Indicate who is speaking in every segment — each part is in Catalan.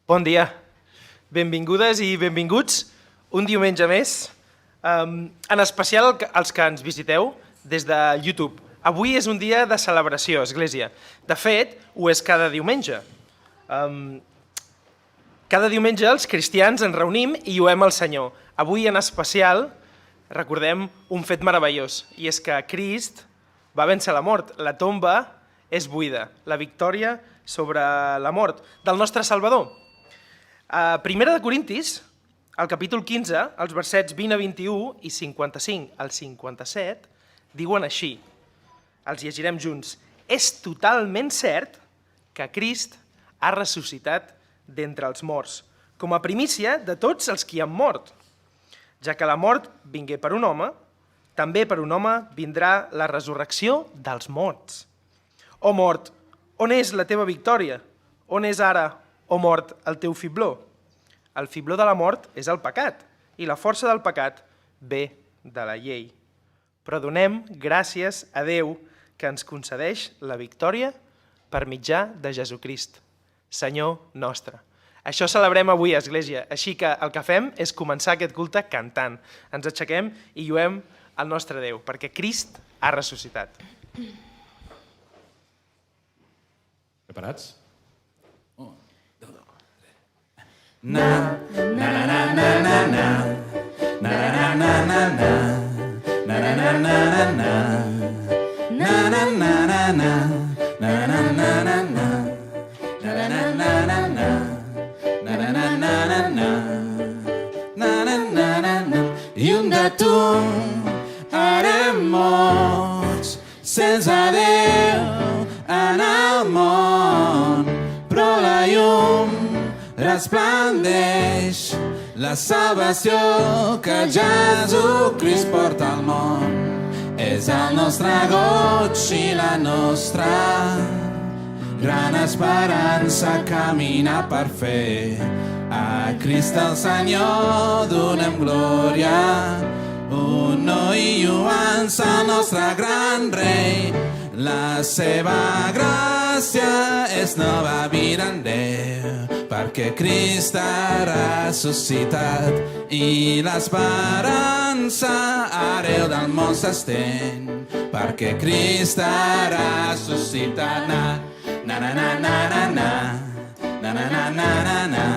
Speaker 1: Bon dia, benvingudes i benvinguts un diumenge més, en especial els que ens visiteu des de YouTube. Avui és un dia de celebració, Església. De fet, ho és cada diumenge. Cada diumenge els cristians ens reunim i lluem el Senyor. Avui en especial recordem un fet meravellós, i és que Crist va vèncer la mort. La tomba és buida, la victòria sobre la mort del nostre Salvador. A Primera de Corintis, al capítol 15, els versets 20 a 21 i 55 al 57, diuen així, els llegirem junts. És totalment cert que Crist ha ressuscitat d'entre els morts, com a primícia de tots els qui han mort. Ja que la mort vingué per un home, també per un home vindrà la resurrecció dels morts. O mort, on és la teva victòria? On és ara, o mort, el teu fibló? El fibló de la mort és el pecat, i la força del pecat ve de la llei. Però donem gràcies a Déu que ens concedeix la victòria per mitjà de Jesucrist, Senyor nostre. Això celebrem avui, Església, així que el que fem és començar aquest culte cantant. Ens aixequem i lluem el nostre Déu, perquè Crist ha ressuscitat.
Speaker 2: Preparats?
Speaker 3: Na na na na na na na na na na na na na na na na na na na na. I un de tu harem morts sense Déu en el món, però la llum resplandeix la salvació que Jesucrist porta al món. És el nostre goig i la nostra gran esperança caminar per fer a Crist el Senyor donem glòria, honor i lluança al nostre gran rei. La seva gràcia és nova vida en Déu, perquè Crist ha ressuscitat i l'esperança arreu del món s'estén, perquè Crist ha ressuscitat. Na na na na na na na na na na na na na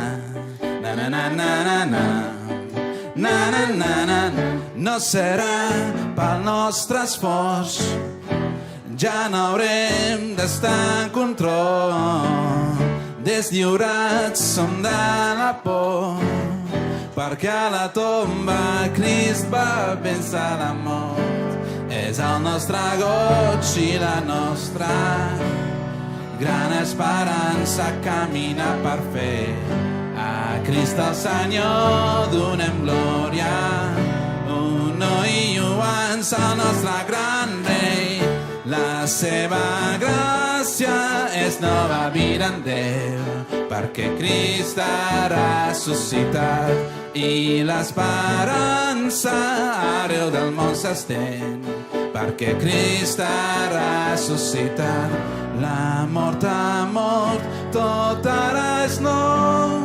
Speaker 3: na na na na na na. No serà pel nostre esforç, ja no haurem d'estar en control, deslliurats som de la por, perquè a la tomba Crist va vèncer la mort. És el nostre goig i la nostra gran esperança caminar per fer a Crist el Senyor donem glòria, honor i lluança al nostre gran rei. La seva gràcia és nova vida en Déu, perquè Crist ha ressuscitat i l'esperança arreu del món s'estén, perquè Crist ha ressuscitat. La mort ha mort, tot ara és nou,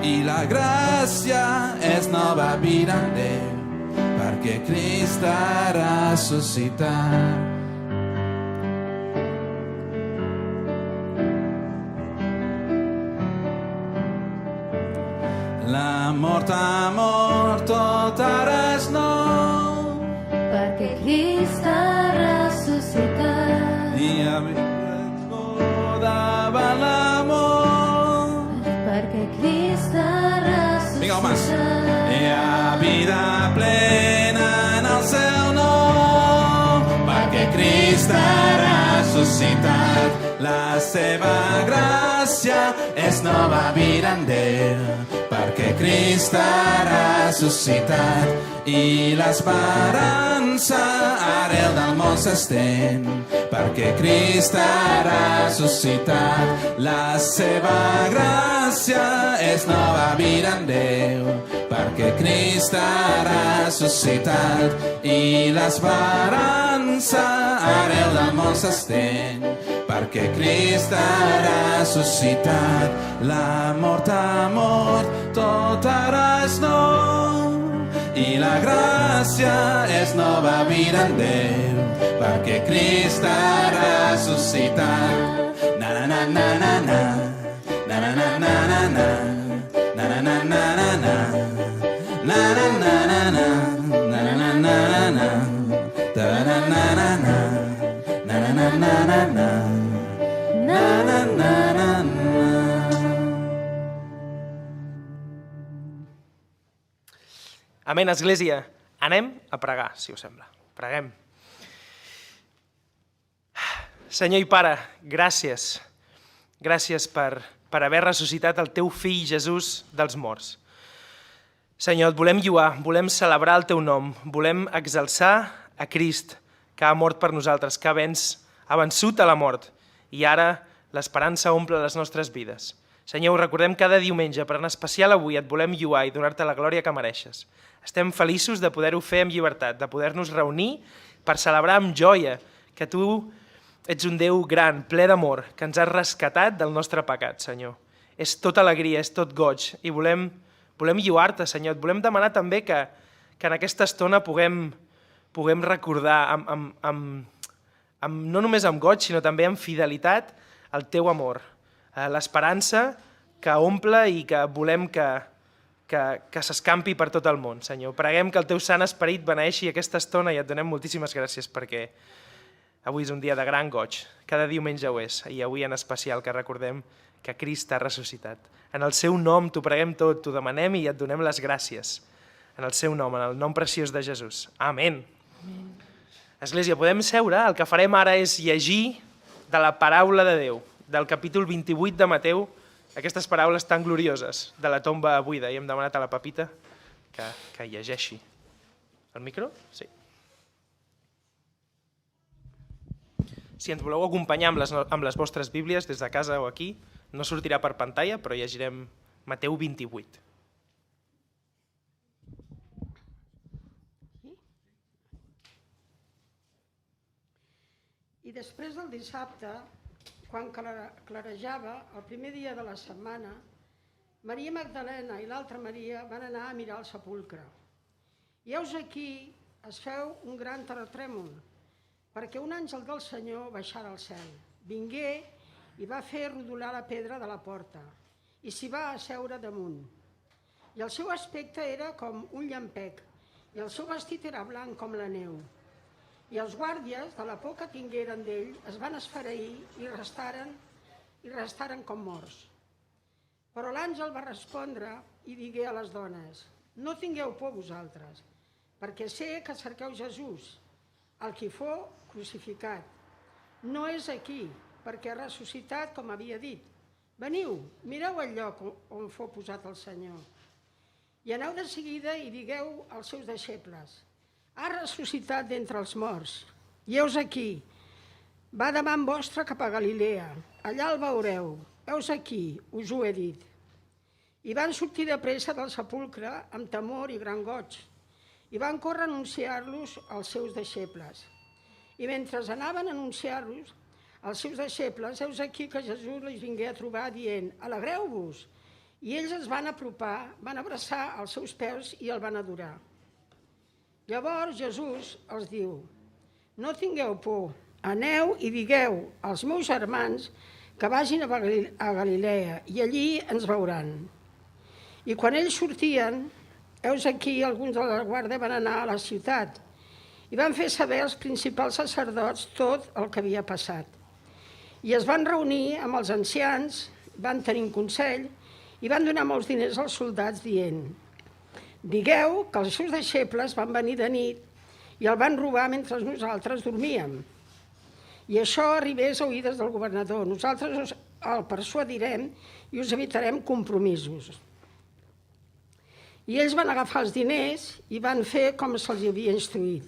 Speaker 3: i la gràcia és nova vida en Déu, perquè Crist ha ressuscitat. La mort ha mort, tot ara és nou,
Speaker 4: perquè Crist ha ressuscitat.
Speaker 3: I ha vingut davant la mort,
Speaker 4: perquè Crist ha ressuscitat.
Speaker 3: vinga, homes. Hi ha vida plena en el seu nom, perquè Crist ha ressuscitat. La seva gràcia és nova vida en Déu, perquè Crist ha ressuscitat i l'esperança arreu del món s'estén, perquè Crist ha ressuscitat. La seva gràcia és nova vida en Déu, perquè Crist ha ressuscitat i l'esperança arreu del món s'estén, perquè Crist ha ressuscitat. La mort ha mort, tot ara és nou, i la gràcia és nova vida en Déu, perquè Crist ha ressuscitat. Na na na na na na, na na na na na na, na na na na na na, na na na na na, na na na na na, ta na na na na, na na na na na na, na na na na na.
Speaker 1: Amén, Església. Anem a pregar, si us sembla. Preguem. Senyor i Pare, gràcies. Gràcies per haver ressuscitat el teu fill Jesús dels morts. Senyor, et volem lloar, volem celebrar el teu nom, volem exalçar a Crist, que ha mort per nosaltres, que ha vençut a la mort, i ara l'esperança omple les nostres vides. Senyor, ho recordem cada diumenge, però en especial avui et volem lloar i donar-te la glòria que mereixes. Estem feliços de poder-ho fer amb llibertat, de poder-nos reunir per celebrar amb joia que tu ets un Déu gran, ple d'amor, que ens has rescatat del nostre pecat, Senyor. És tota alegria, és tot goig, i volem lloar-te, Senyor. Et volem demanar també que en aquesta estona puguem recordar, no només amb goig, sinó també amb fidelitat, el teu amor, l'esperança que omple i que volem que s'escampi per tot el món, Senyor. Preguem que el teu Sant Esperit beneeixi aquesta estona i et donem moltíssimes gràcies perquè avui és un dia de gran goig, cada diumenge ho és, i avui en especial que recordem que Crist ha ressuscitat. En el seu nom t'ho preguem tot, t'ho demanem i et donem les gràcies. En el seu nom, en el nom preciós de Jesús. Amén. Església, podem seure? El que farem ara és llegir de la paraula de Déu, del capítol 28 de Mateu, aquestes paraules tan glorioses de la tomba buida. I hem demanat a la Pepita que llegeixi. El micro? Sí. Si ens voleu acompanyar amb les vostres bíblies des de casa o aquí, no sortirà per pantalla, però llegirem Mateu 28.
Speaker 2: I després del dissabte, quan clarejava, el primer dia de la setmana, Maria Magdalena i l'altra Maria van anar a mirar el sepulcre. I heus aquí es feu un gran terratrèmol, perquè un àngel del Senyor baixà del cel, vingué i va fer rodolar la pedra de la porta, i s'hi va asseure damunt. I el seu aspecte era com un llampec, i el seu vestit era blanc com la neu. I els guàrdies, de la por que tingueren d'ell, es van esfereir i restaren com morts. Però l'àngel va respondre i digué a les dones: no tingueu por vosaltres, perquè sé que cerqueu Jesús, el qui fou crucificat. No és aquí, perquè ha ressuscitat com havia dit. Veniu, mireu el lloc on fou posat el Senyor. I aneu de seguida i digueu als seus deixebles: ha ressuscitat d'entre els morts. I heus aquí, va davant vostre cap a Galilea, allà el veureu. Heus aquí, us ho he dit. I van sortir de pressa del sepulcre amb temor i gran goig, i van córrer a anunciar-los als seus deixebles. I mentre anaven a anunciar-los als seus deixebles, heus aquí que Jesús els vingué a trobar dient: alegreu-vos! I ells es van apropar, van abraçar els seus peus i el van adorar. Llavors Jesús els diu: no tingueu por, aneu i digueu als meus germans que vagin a Galilea i allí ens veuran. I quan ells sortien, heus aquí alguns de la guàrdia van anar a la ciutat i van fer saber als principals sacerdots tot el que havia passat. I es van reunir amb els ancians, van tenir un consell i van donar molts diners als soldats dient: digueu que els seus deixebles van venir de nit i el van robar mentre nosaltres dormíem. I això arribés a oïdes del governador. Nosaltres el persuadirem i us evitarem compromisos. I ells van agafar els diners i van fer com se'ls havia instruït.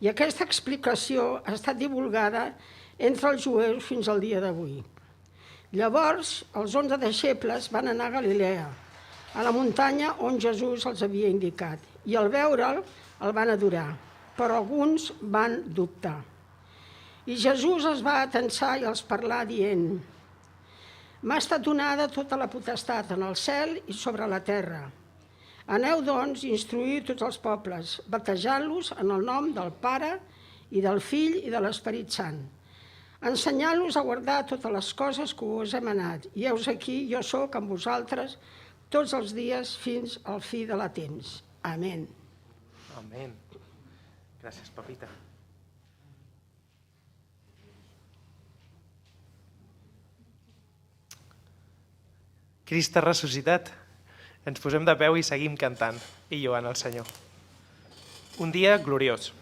Speaker 2: I aquesta explicació ha estat divulgada entre els jueus fins al dia d'avui. Llavors, els 11 deixebles van anar a Galilea, a la muntanya on Jesús els havia indicat, i al veure'l el van adorar, però alguns van dubtar. I Jesús es va atensar i els parlar dient: «M'ha estat donada tota la potestat en el cel i sobre la terra. Aneu, doncs, i instruïu tots els pobles, batejant-los en el nom del Pare i del Fill i de l'Esperit Sant, ensenyant-los a guardar totes les coses que us he manat. I heus aquí, jo sóc amb vosaltres tots els dies fins al fi de la temps. Amén».
Speaker 1: Amén. Gràcies, Pepita. Crist ha ressuscitat. Ens posem de peu i seguim cantant i lloant el Senyor. Un dia gloriós.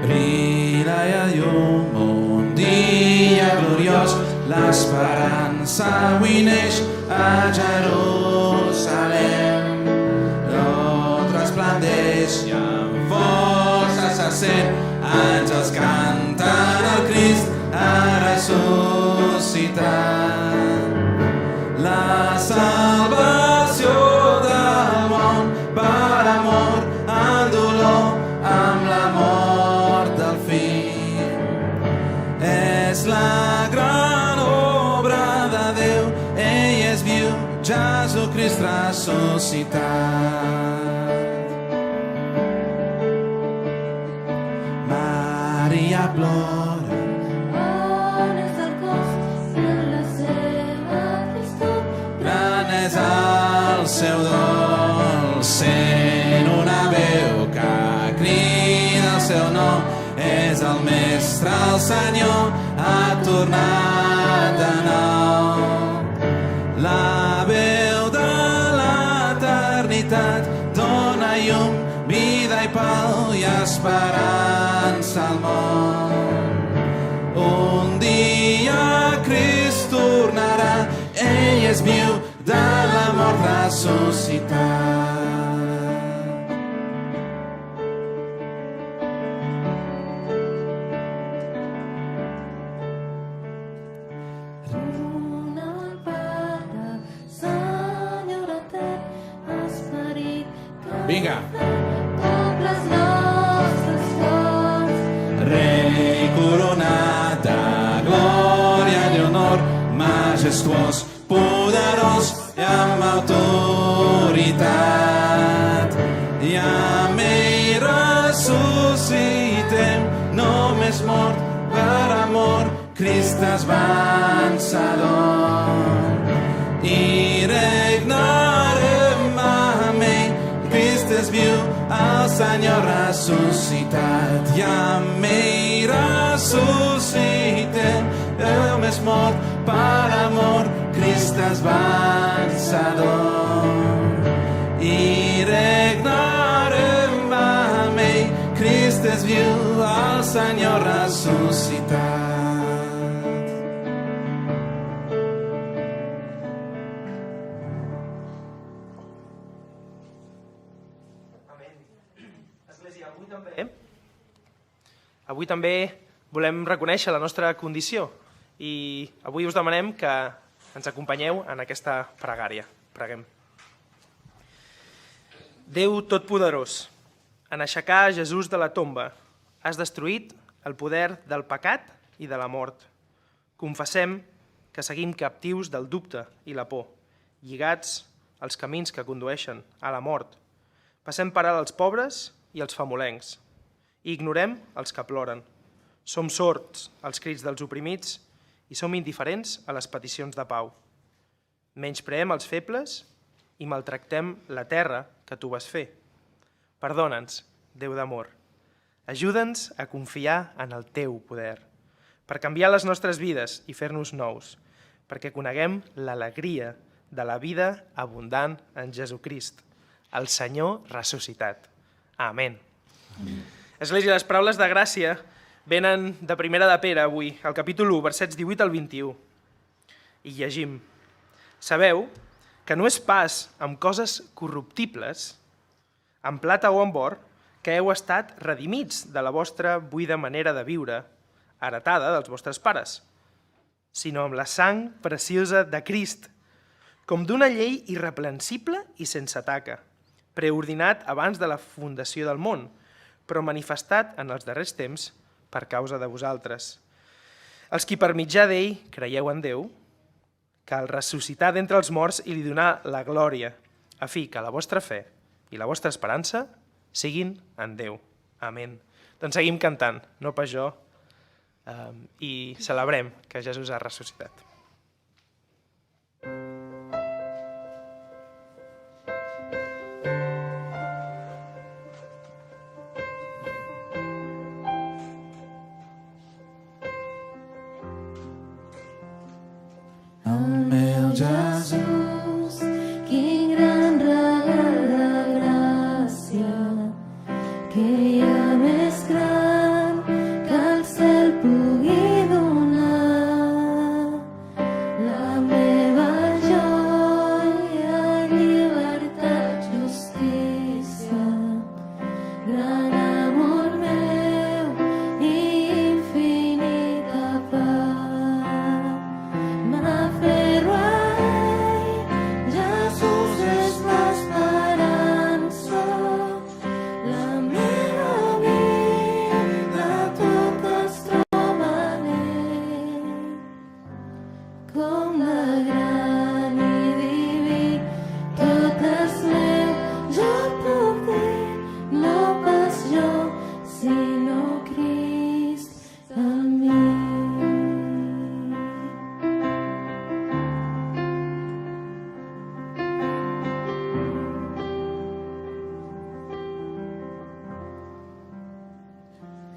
Speaker 3: Brilla la llum, un dia gloriós, l'esperança avui neix a Jerusalem. L'or resplendeix i amb força se sent, àngels canten el Crist ha ressuscitat. La salvació del món per amor al dolor amb la mort del fill. És la gran obra de Déu, ell és viu, Jesucrist ressuscitat. Maria plora,
Speaker 4: On és el cos de la seva tristor?
Speaker 3: gran és el seu dol, sent una veu que crida el seu nom, és el Mestre, el Senyor, ha tornat de nou. La veu de l'eternitat dona llum, vida i pau i esperança al món. Un dia Crist tornarà, ell és viu, de la mort ressuscitat.
Speaker 4: Una lampada, Senyor etern, esperit que
Speaker 3: Vinga.
Speaker 4: omple els nostres cors.
Speaker 3: Rei coronat de glòria i honor, majestuós, poderós i amb autoritat. I amb ell ressuscitem, només mort per amor, Crist és vencedor. I regnarem amb ell, Crist és viu, el Senyor ressuscitat. I amb ell ressuscitem, només mort per amor, Crist és vencedor. I regnarem amb ell, Crist és viu, el Senyor ressuscitat.
Speaker 1: Església, avui també volem reconèixer la nostra condició i avui us demanem que ens acompanyeu en aquesta pregària. Preguem. Déu Totpoderós, en aixecar Jesús de la tomba, has destruït el poder del pecat i de la mort. Confessem que seguim captius del dubte i la por, lligats als camins que condueixen a la mort. Passem per alt els pobres i els famolencs, i ignorem els que ploren. Som sords als crits dels oprimits i som indiferents a les peticions de pau. Menyspreem els febles i maltractem la terra que tu vas fer. Perdona'ns, Déu d'amor. Ajuda'ns a confiar en el teu poder, per canviar les nostres vides i fer-nos nous, perquè coneguem l'alegria de la vida abundant en Jesucrist, el Senyor ressuscitat. Amén. Església, les paraules de gràcia venen de Primera de Pere avui, al capítol 1, versets 18 al 21. I llegim: Sabeu que no és pas amb coses corruptibles, amb plata o amb or, que heu estat redimits de la vostra buida manera de viure, heretada dels vostres pares, sinó amb la sang preciosa de Crist, com d'una llei irreprensible i sense taca, preordinat abans de la fundació del món, però manifestat en els darrers temps per causa de vosaltres. Els qui per mitjà d'ell creieu en Déu, que el ressuscitar d'entre els morts i li donar la glòria, a fi que la vostra fe i la vostra esperança siguin en Déu. Amén. Doncs seguim cantant, no pas jo, i celebrem que Jesús ha ressuscitat.
Speaker 3: El meu
Speaker 4: Jesús, quin gran regal de gràcia, que hi ha més gran que el cel pugui donar. La meva joia, llibertat, justícia, gran amor meu i infinita paz. M'aferro a ell, Jesús és l'esperança, la meva vida tot es troba en ell. Com de gran i diví, tot és meu, jo puc dir, no pas jo, sinó Crist en mi.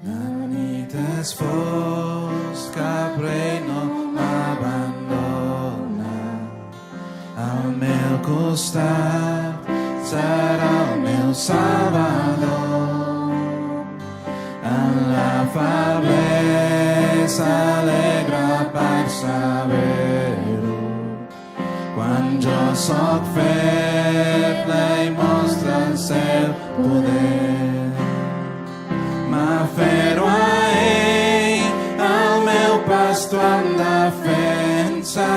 Speaker 3: La nit és fosca, rei no m'abandona. Al meu costat serà el meu Salvador. En la feblesa alegre per saber-ho. Quan jo soc feble i mostra el seu poder. M'aferro a ell, el meu pastor en defensa,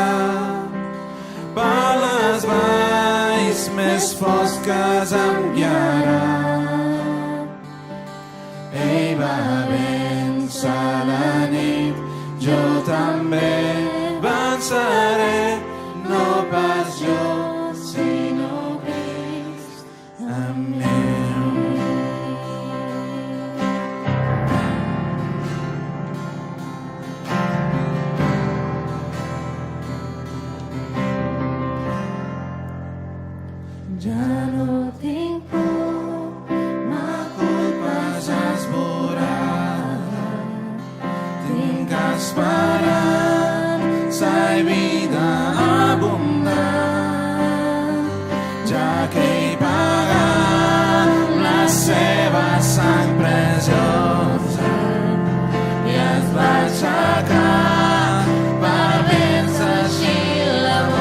Speaker 3: per les valls més fosques em guiarà. Ell va vèncer la nit, jo també venceré, no pas jo, sinó Crist en mi.
Speaker 4: Ja no tinc por,
Speaker 3: Ma culpa ja esborrada, tinc esperança i vida abundant, ja que ell pagat la seva sang preciosa i es va aixecar per vèncer així l'amor.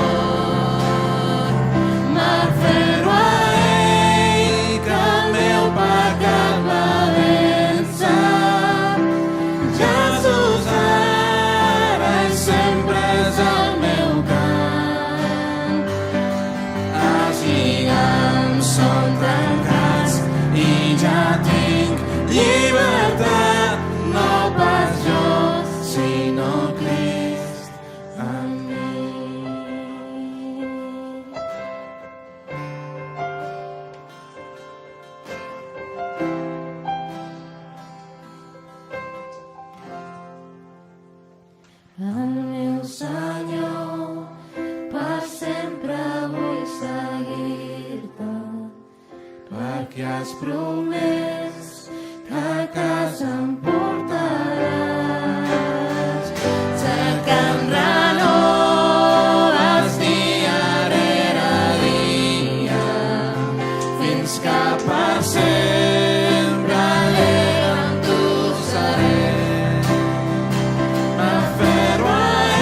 Speaker 3: M'aferro a ell, que el meu pecat va vèncer. Jesús ara i sempre és el meu cant. Els lligams són trencats i ja tinc llibertat, no pas jo, sinó Crist en mi.
Speaker 4: el meu Senyor, per sempre vull seguir-te,
Speaker 3: Perquè has promès
Speaker 4: que a casa em portaràs. Sé que em renoves dia rere dia,
Speaker 3: fins que per sempre alegre amb tu seré. M'aferro a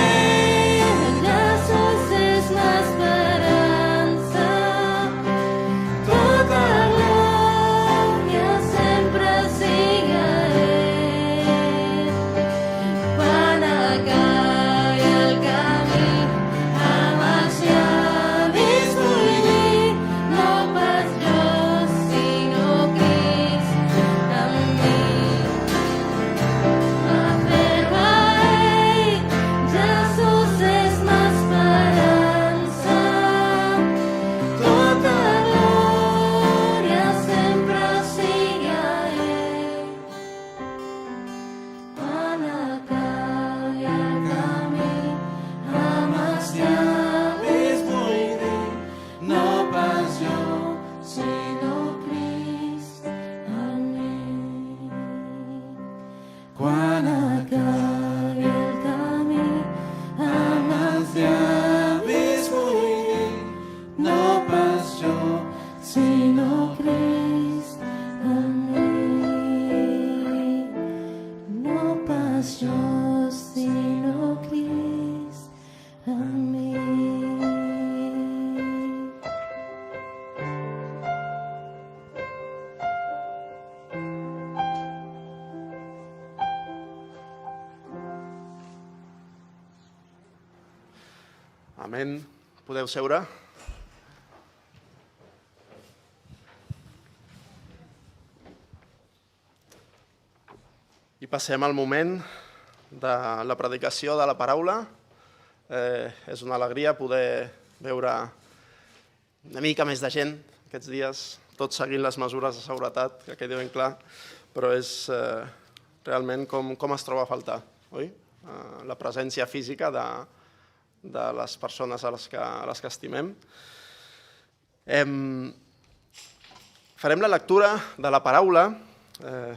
Speaker 3: ell,
Speaker 4: Jesús és l'esperança, tota glòria sempre
Speaker 5: Amén. Podeu seure? I passem al moment de la predicació de la paraula. És una alegria poder veure una mica més de gent aquests dies, tots seguint les mesures de seguretat, que quedi ben clar, però és realment com es troba a faltar, oi? La presència física de les persones a les que estimem. Farem la lectura de la paraula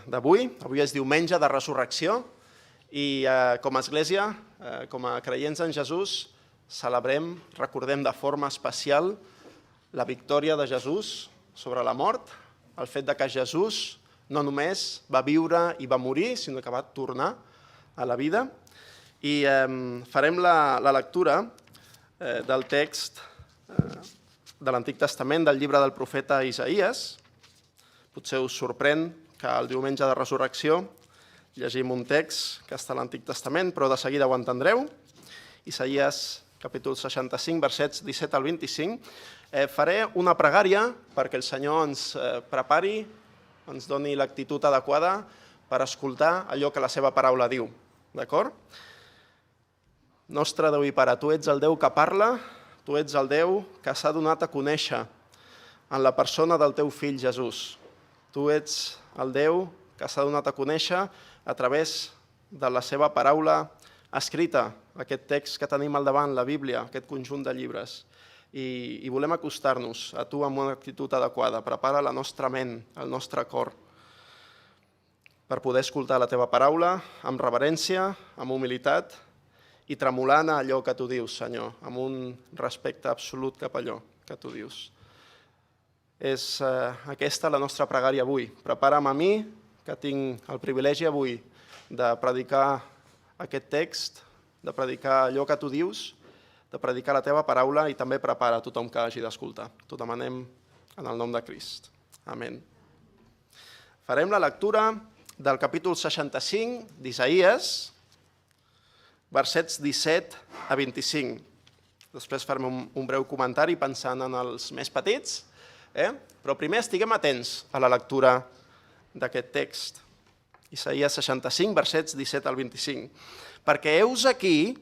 Speaker 5: d'avui. Avui és diumenge de resurrecció i com a església, com a creients en Jesús, celebrem, recordem de forma especial la victòria de Jesús sobre la mort, el fet que Jesús no només va viure i va morir, sinó que va tornar a la vida. I farem la lectura del text de l'Antic Testament, del llibre del profeta Isaïes. Potser us sorprèn que el diumenge de resurrecció llegim un text que està a l'Antic Testament, però de seguida ho entendreu. Isaïes, capítol 65, versets 17 al 25. Faré una pregària perquè el Senyor ens prepari, ens doni l'actitud adequada per escoltar allò que la seva paraula diu. D'acord? Nostre Déu i Pare, tu ets el Déu que parla, tu ets el Déu que s'ha donat a conèixer en la persona del teu fill Jesús. Tu ets el Déu que s'ha donat a conèixer a través de la seva paraula escrita, aquest text que tenim al davant, la Bíblia, aquest conjunt de llibres. I volem acostar-nos a tu amb una actitud adequada. Prepara la nostra ment, el nostre cor, per poder escoltar la teva paraula amb reverència, amb humilitat i tremolant a allò que tu dius, Senyor, amb un respecte absolut cap a allò que tu dius. És aquesta la nostra pregària avui. Prepara'm a mi, que tinc el privilegi avui de predicar aquest text, de predicar allò que tu dius, de predicar la teva paraula i també prepara a tothom que hagi d'escoltar. T'ho demanem en el nom de Crist. Amén. Farem la lectura del capítol 65 d'Isaïes, versets 17 a 25. Després farem un breu comentari pensant en els més petits, però primer estiguem atents a la lectura d'aquest text. Isaïes 65, versets 17 al 25. Perquè heus aquí,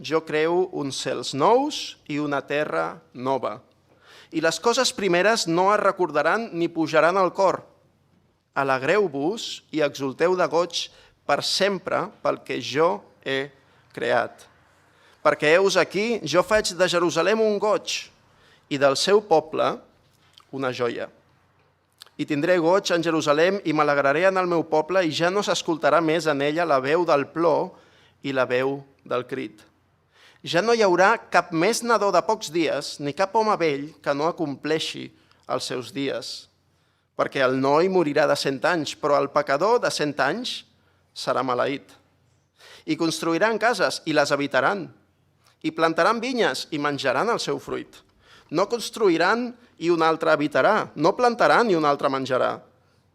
Speaker 5: jo creo uns cels nous i una terra nova. I les coses primeres no es recordaran ni pujaran al cor. Alegreu-vos i exulteu de goig per sempre pel que jo he creat. Perquè heus aquí, jo faig de Jerusalem un goig i del seu poble una joia. I tindré goig en Jerusalem i m'alegraré en el meu poble i ja no s'escoltarà més en ella la veu del plor i la veu del crit. Ja no hi haurà cap més nadó de pocs dies ni cap home vell que no acompleixi els seus dies. Perquè el noi morirà de 100 anys, però el pecador de 100 anys serà maleït. I construiran cases i les habitaran. I plantaran vinyes i menjaran el seu fruit. No construiran i un altre habitarà, no plantaran i un altre menjarà,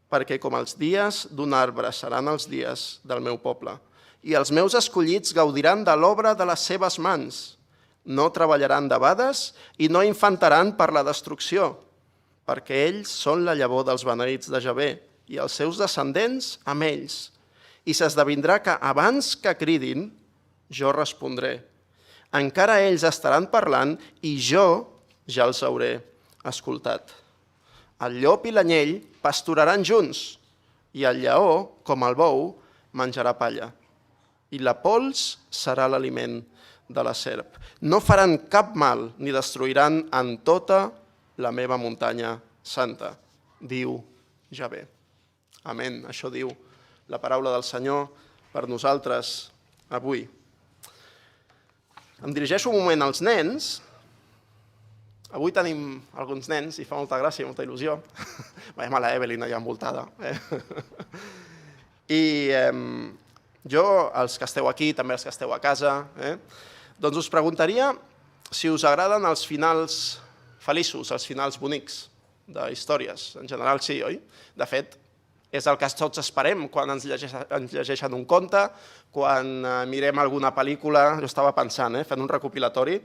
Speaker 5: perquè com els dies d'un arbre seran els dies del meu poble, i els meus escollits gaudiran de l'obra de les seves mans. No treballaran debades i no infantaran per la destrucció, perquè ells són la llavor dels beneïts de Javé, i els seus descendents amb ells. I s'esdevindrà que abans que cridin, jo respondré. Encara ells estaran parlant i jo ja els hauré escoltat. El llop i l'anyell pasturaran junts i el lleó, com el bou, menjarà palla. I la pols serà l'aliment de la serp. No faran cap mal ni destruiran en tota la meva muntanya santa, diu Javé. Amén. Això diu la paraula del Senyor per nosaltres avui. Em dirigeixo un moment als nens. Avui tenim alguns nens i fa molta gràcia i molta il·lusió. Veiem a la Evelyn allà envoltada. I jo, els que esteu aquí, també els que esteu a casa, doncs us preguntaria si us agraden els finals feliços, els finals bonics d'històries. En general sí, oi? De fet, és el que tots esperem quan ens llegeixen un conte, quan mirem alguna pel·lícula. Jo estava pensant, fent un recopilatori,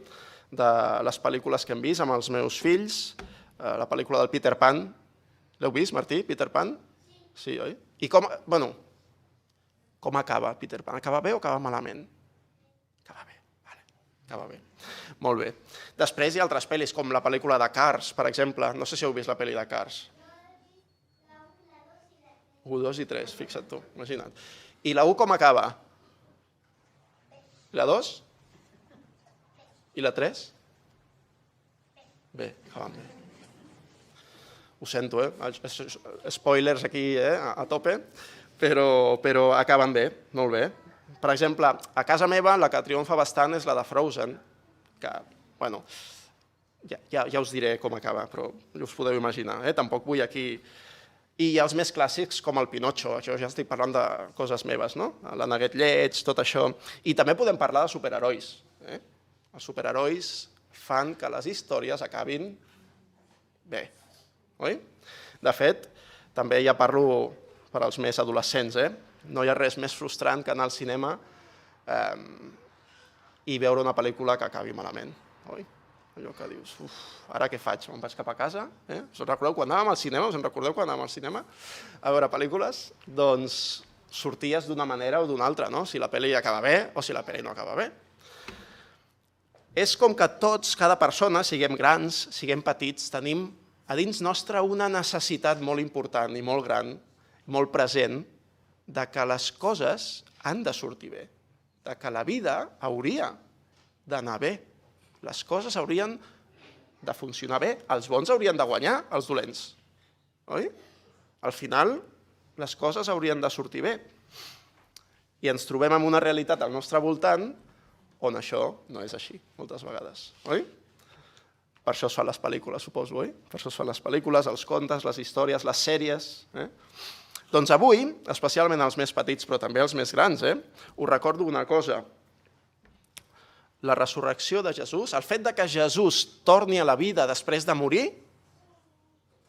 Speaker 5: de les pel·lícules que hem vist amb els meus fills, la pel·lícula del Peter Pan. L'heu vist, Martí, Peter Pan? Sí, oi? I com acaba Peter Pan? Acaba bé o acaba malament? Acaba bé, vale, acaba bé. Molt bé. Després hi ha altres pel·lis, com la pel·lícula de Cars, per exemple. No sé si heu vist la pel·li de Cars. 1, 2 i 3, fixa't tu, imagina't. I la 1 com acaba? I la 2? I la 3? Bé, acaben bé. Ho sento, spoilers aquí a tope, però acaben bé, molt bé. Per exemple, a casa meva la que triomfa bastant és la de Frozen, que, bueno, ja us diré com acaba, però us podeu imaginar, tampoc vull aquí... I hi ha els més clàssics com el Pinocho, això ja estic parlant de coses meves, no? La Neguet Lleig, tot això. I també podem parlar de superherois. Els superherois fan que les històries acabin bé, oi? De fet, també ja parlo per als més adolescents, no hi ha res més frustrant que anar al cinema i veure una pel·lícula que acabi malament, oi? Allò que dius, ara què faig? Me'n vaig cap a casa? Us recordeu quan anàvem al cinema? Us en recordeu quan anàvem al cinema a veure pel·lícules? Doncs sorties d'una manera o d'una altra, no? Si la pel·li acaba bé o si la pel·li no acaba bé. És com que tots, cada persona, siguem grans, siguem petits, tenim a dins nostre una necessitat molt important i molt gran, molt present, de que les coses han de sortir bé, de que la vida hauria d'anar bé. Les coses haurien de funcionar bé, els bons haurien de guanyar, els dolents, oi? Al final, les coses haurien de sortir bé. I ens trobem en una realitat al nostre voltant on això no és així, moltes vegades, oi? Per això es fan les pel·lícules, suposo, oi? Per això es fan les pel·lícules, els contes, les històries, les sèries. Doncs avui, especialment els més petits, però també els més grans, us recordo una cosa. La resurrecció de Jesús, el fet que Jesús torni a la vida després de morir,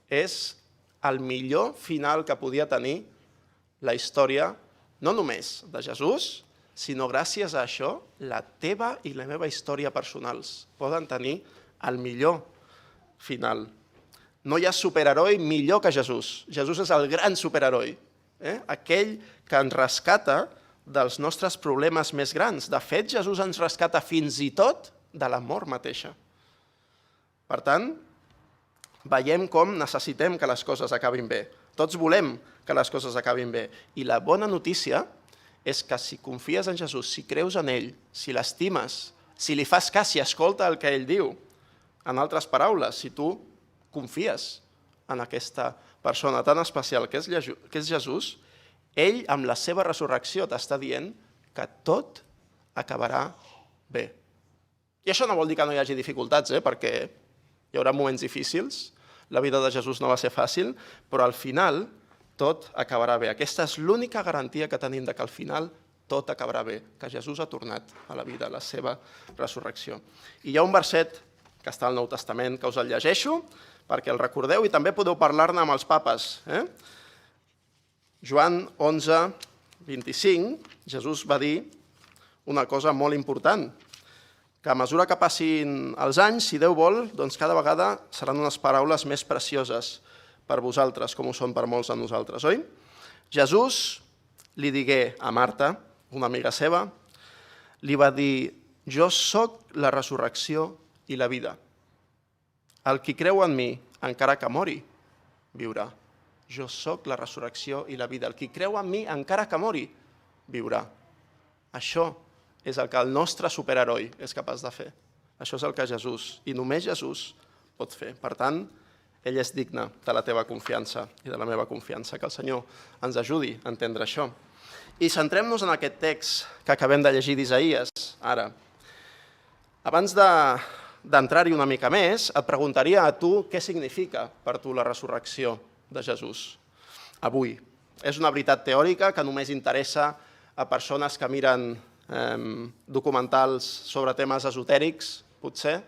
Speaker 5: és el millor final que podia tenir la història, no només de Jesús, sinó gràcies a això, la teva i la meva història personals poden tenir el millor final. No hi ha superheroi millor que Jesús. Jesús és el gran superheroi, aquell que ens rescata dels nostres problemes més grans. De fet, Jesús ens rescata fins i tot de la mort mateixa. Per tant, veiem com necessitem que les coses acabin bé. Tots volem que les coses acabin bé. I la bona notícia és que si confies en Jesús, si creus en ell, si l'estimes, si li fas cas, si escolta el que ell diu, en altres paraules, si tu confies en aquesta persona tan especial que és Jesús, ell, amb la seva resurrecció, t'està dient que tot acabarà bé. I això no vol dir que no hi hagi dificultats, perquè hi haurà moments difícils, la vida de Jesús no va ser fàcil, però al final tot acabarà bé. Aquesta és l'única garantia que tenim que al final tot acabarà bé, que Jesús ha tornat a la vida, a la seva resurrecció. I hi ha un verset que està al Nou Testament, que us el llegeixo, perquè el recordeu i també podeu parlar-ne amb els papes. Joan 11, 25, Jesús va dir una cosa molt important, que a mesura que passin els anys, si Déu vol, doncs cada vegada seran unes paraules més precioses per vosaltres, com ho són per molts de nosaltres, oi? Jesús li digué a Marta, una amiga seva, li va dir, jo sóc la resurrecció i la vida. El qui creu en mi, encara que mori, viurà. Jo sóc la resurrecció i la vida. El qui creu en mi, encara que mori, viurà. Això és el que el nostre superheroi és capaç de fer. Això és el que Jesús, i només Jesús, pot fer. Per tant, ell és digne de la teva confiança i de la meva confiança. Que el Senyor ens ajudi a entendre això. I centrem-nos en aquest text que acabem de llegir d'Isaïes, ara. Abans d'entrar-hi una mica més, et preguntaria a tu què significa per tu la resurrecció de Jesús avui. És una veritat teòrica que només interessa a persones que miren documentals sobre temes esotèrics, potser,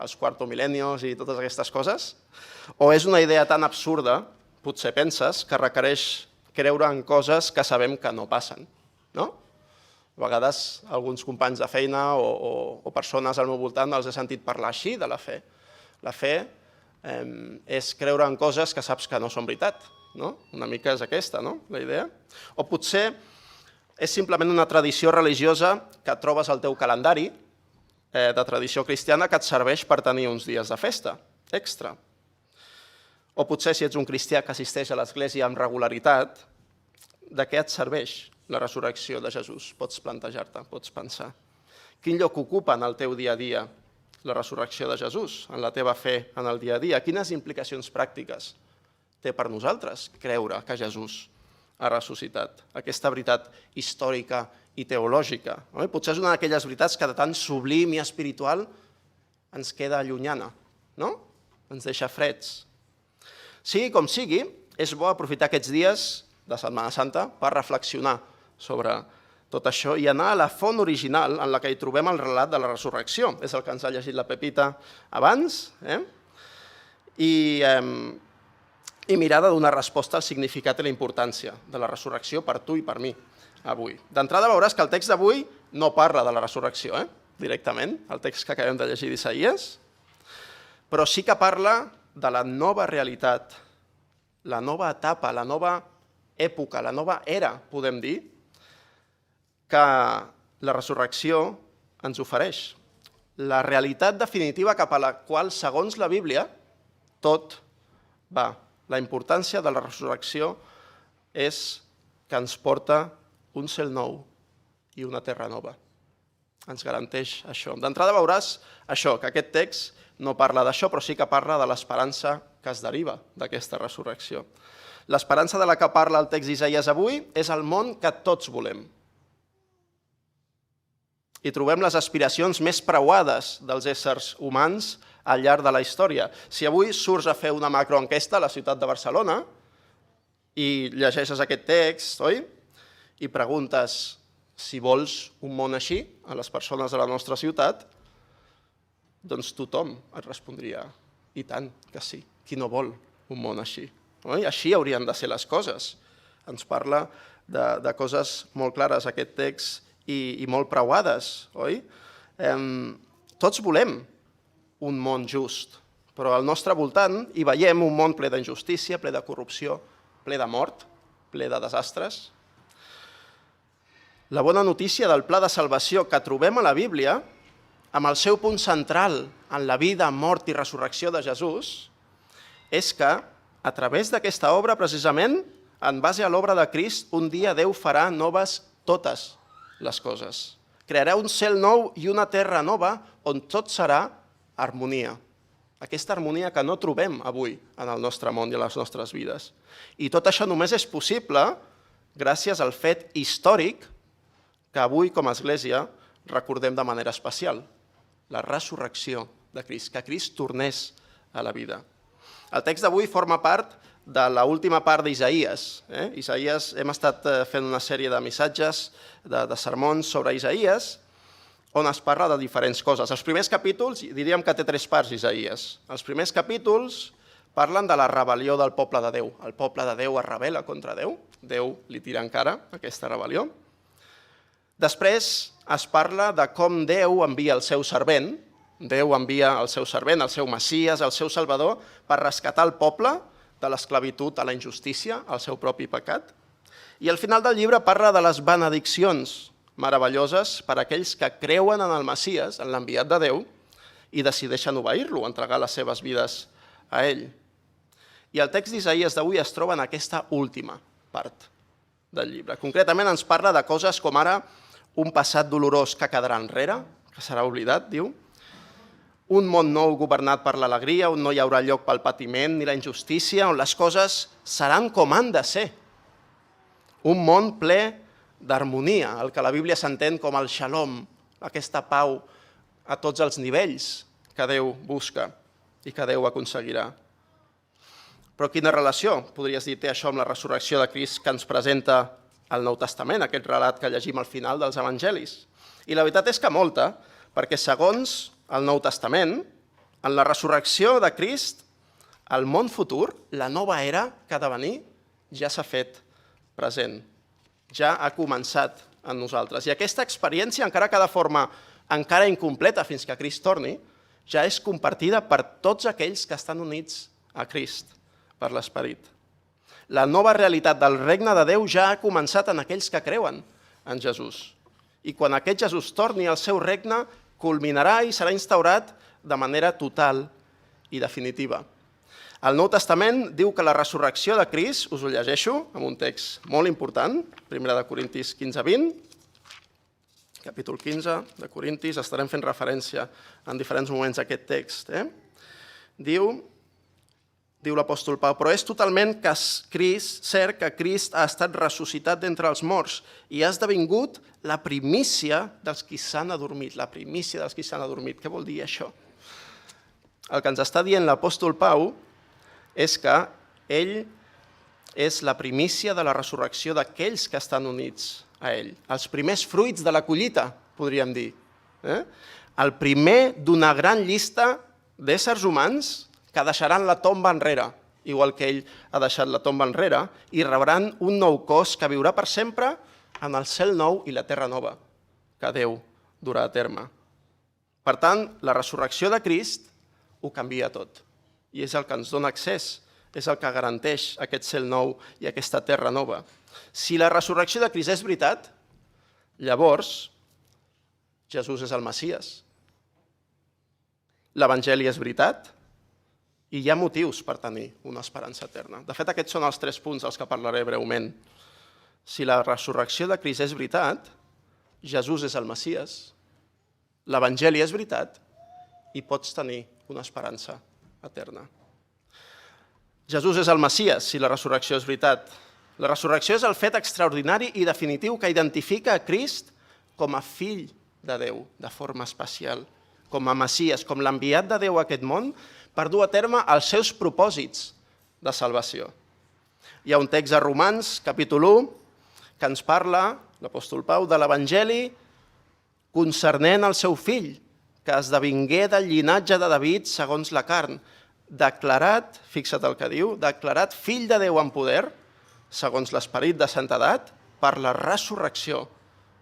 Speaker 5: els Quarto Milenios i totes aquestes coses? O és una idea tan absurda, potser penses, que requereix creure en coses que sabem que no passen, no? A vegades alguns companys de feina o persones al meu voltant els he sentit parlar així de la fe. La fe és creure en coses que saps que no són veritat. Una mica és aquesta, la idea. O potser és simplement una tradició religiosa que trobes al teu calendari de tradició cristiana que et serveix per tenir uns dies de festa extra. O potser si ets un cristià que assisteix a l'església amb regularitat, de què et serveix la resurrecció de Jesús? Pots plantejar-te, pots pensar. Quin lloc ocupa en el teu dia a dia la resurrecció de Jesús, en la teva fe en el dia a dia? Quines implicacions pràctiques té per nosaltres creure que Jesús ha ressuscitat? Aquesta veritat històrica i teològica. Potser és una d'aquelles veritats que de tan sublim i espiritual ens queda allunyana, no? Ens deixa freds. Sigui com sigui, és bo aprofitar aquests dies de Setmana Santa per reflexionar sobre tot això i anar a la font original en la que hi trobem el relat de la resurrecció. És el que ens ha llegit la Pepita abans. I mirar de donar resposta al significat i la importància de la resurrecció per tu i per mi avui. D'entrada veuràs que el text d'avui no parla de la resurrecció directament, el text que acabem de llegir d'Isaïes, però sí que parla de la nova realitat, la nova etapa, la nova època, la nova era, podem dir, que la resurrecció ens ofereix. La realitat definitiva cap a la qual, segons la Bíblia, tot va. La importància de la resurrecció és que ens porta un cel nou i una terra nova. Ens garanteix això. D'entrada veuràs això, que aquest text no parla d'això, però sí que parla de l'esperança que es deriva d'aquesta resurrecció. L'esperança de la que parla el text d'Isaïes avui és el món que tots volem. I trobem les aspiracions més preuades dels éssers humans al llarg de la història. Si avui surts a fer una macroenquesta a la ciutat de Barcelona i llegeixes aquest text, oi? I preguntes si vols un món així a les persones de la nostra ciutat, doncs tothom et respondria, i tant que sí, qui no vol un món així? Així haurien de ser les coses. Ens parla de coses molt clares aquest text i molt preuades, oi? Tots volem un món just, però al nostre voltant hi veiem un món ple d'injustícia, ple de corrupció, ple de mort, ple de desastres. La bona notícia del pla de salvació que trobem a la Bíblia, amb el seu punt central en la vida, mort i resurrecció de Jesús, és que, a través d'aquesta obra, precisament, en base a l'obra de Crist, un dia Déu farà noves totes les coses. Crearà un cel nou i una terra nova on tot serà harmonia. Aquesta harmonia que no trobem avui en el nostre món i en les nostres vides. I tot això només és possible gràcies al fet històric que avui, com a Església, recordem de manera especial. La resurrecció de Crist, que Crist tornés a la vida. El text d'avui forma part de l'última part d'Isaïes. Isaïes, hem estat fent una sèrie de missatges, de sermons sobre Isaïes, on es parla de diferents coses. Els primers capítols, diríem que té 3 parts, Isaïes. Els primers capítols parlen de la rebel·lió del poble de Déu. El poble de Déu es rebel·la contra Déu. Déu li tira en cara aquesta rebel·lió. Després es parla de com Déu envia el seu servent, Déu envia el seu servent, el seu Messies, el seu Salvador, per rescatar el poble de l'esclavitud a la injustícia, al seu propi pecat. I al final del llibre parla de les benediccions meravelloses per a aquells que creuen en el Messies, en l'enviat de Déu, i decideixen obeir-lo, entregar les seves vides a ell. I el text d'Isaïes d'avui es troba en aquesta última part del llibre. Concretament ens parla de coses com ara un passat dolorós que quedarà enrere, que serà oblidat, diu, un món nou governat per l'alegria, on no hi haurà lloc pel patiment ni la injustícia, on les coses seran com han de ser. Un món ple d'harmonia, el que la Bíblia s'entén com el shalom, aquesta pau a tots els nivells que Déu busca i que Déu aconseguirà. Però quina relació, podries dir, té això amb la resurrecció de Crist que ens presenta el Nou Testament, aquest relat que llegim al final dels Evangelis? I la veritat és que molta, perquè segons el Nou Testament, en la resurrecció de Crist, el món futur, la nova era que ha de venir, ja s'ha fet present. Ja ha començat en nosaltres. I aquesta experiència, encara que de forma encara incompleta fins que Crist torni, ja és compartida per tots aquells que estan units a Crist, per l'Esperit. La nova realitat del regne de Déu ja ha començat en aquells que creuen en Jesús. I quan aquest Jesús torni, el seu regne culminarà i serà instaurat de manera total i definitiva. El Nou Testament diu que la resurrecció de Crist, us ho llegeixo amb un text molt important, 1 Corintis 15-20, capítol 15 de Corintis, estarem fent referència en diferents moments a aquest text. Diu l'apòstol Pau, però és totalment cert que Crist ha estat ressuscitat d'entre els morts i ha esdevingut la primícia dels qui s'han adormit. La primícia dels qui s'han adormit. Què vol dir això? El que ens està dient l'apòstol Pau és que ell és la primícia de la resurrecció d'aquells que estan units a ell. Els primers fruits de la collita, podríem dir. El primer d'una gran llista d'éssers humans que deixaran la tomba enrere, igual que ell ha deixat la tomba enrere, i rebran un nou cos que viurà per sempre en el cel nou i la terra nova, que Déu durà a terme. Per tant, la resurrecció de Crist ho canvia tot, i és el que ens dona accés, és el que garanteix aquest cel nou i aquesta terra nova. Si la resurrecció de Crist és veritat, llavors Jesús és el Messies. L'Evangeli és veritat, i hi ha motius per tenir una esperança eterna. De fet, aquests són els 3 punts dels que parlaré breument. Si la resurrecció de Crist és veritat, Jesús és el Messies, l'Evangeli és veritat i pots tenir una esperança eterna. Jesús és el Messies, si la resurrecció és veritat. La resurrecció és el fet extraordinari i definitiu que identifica a Crist com a fill de Déu, de forma especial, com a Messies, com l'enviat de Déu a aquest món, per dur a terme els seus propòsits de salvació. Hi ha un text a Romans, capítol 1, que ens parla, l'apòstol Pau, de l'Evangeli concernent el seu fill, que esdevingué del llinatge de David segons la carn, declarat, fixa't el que diu, declarat fill de Déu en poder, segons l'esperit de santedat, per la resurrecció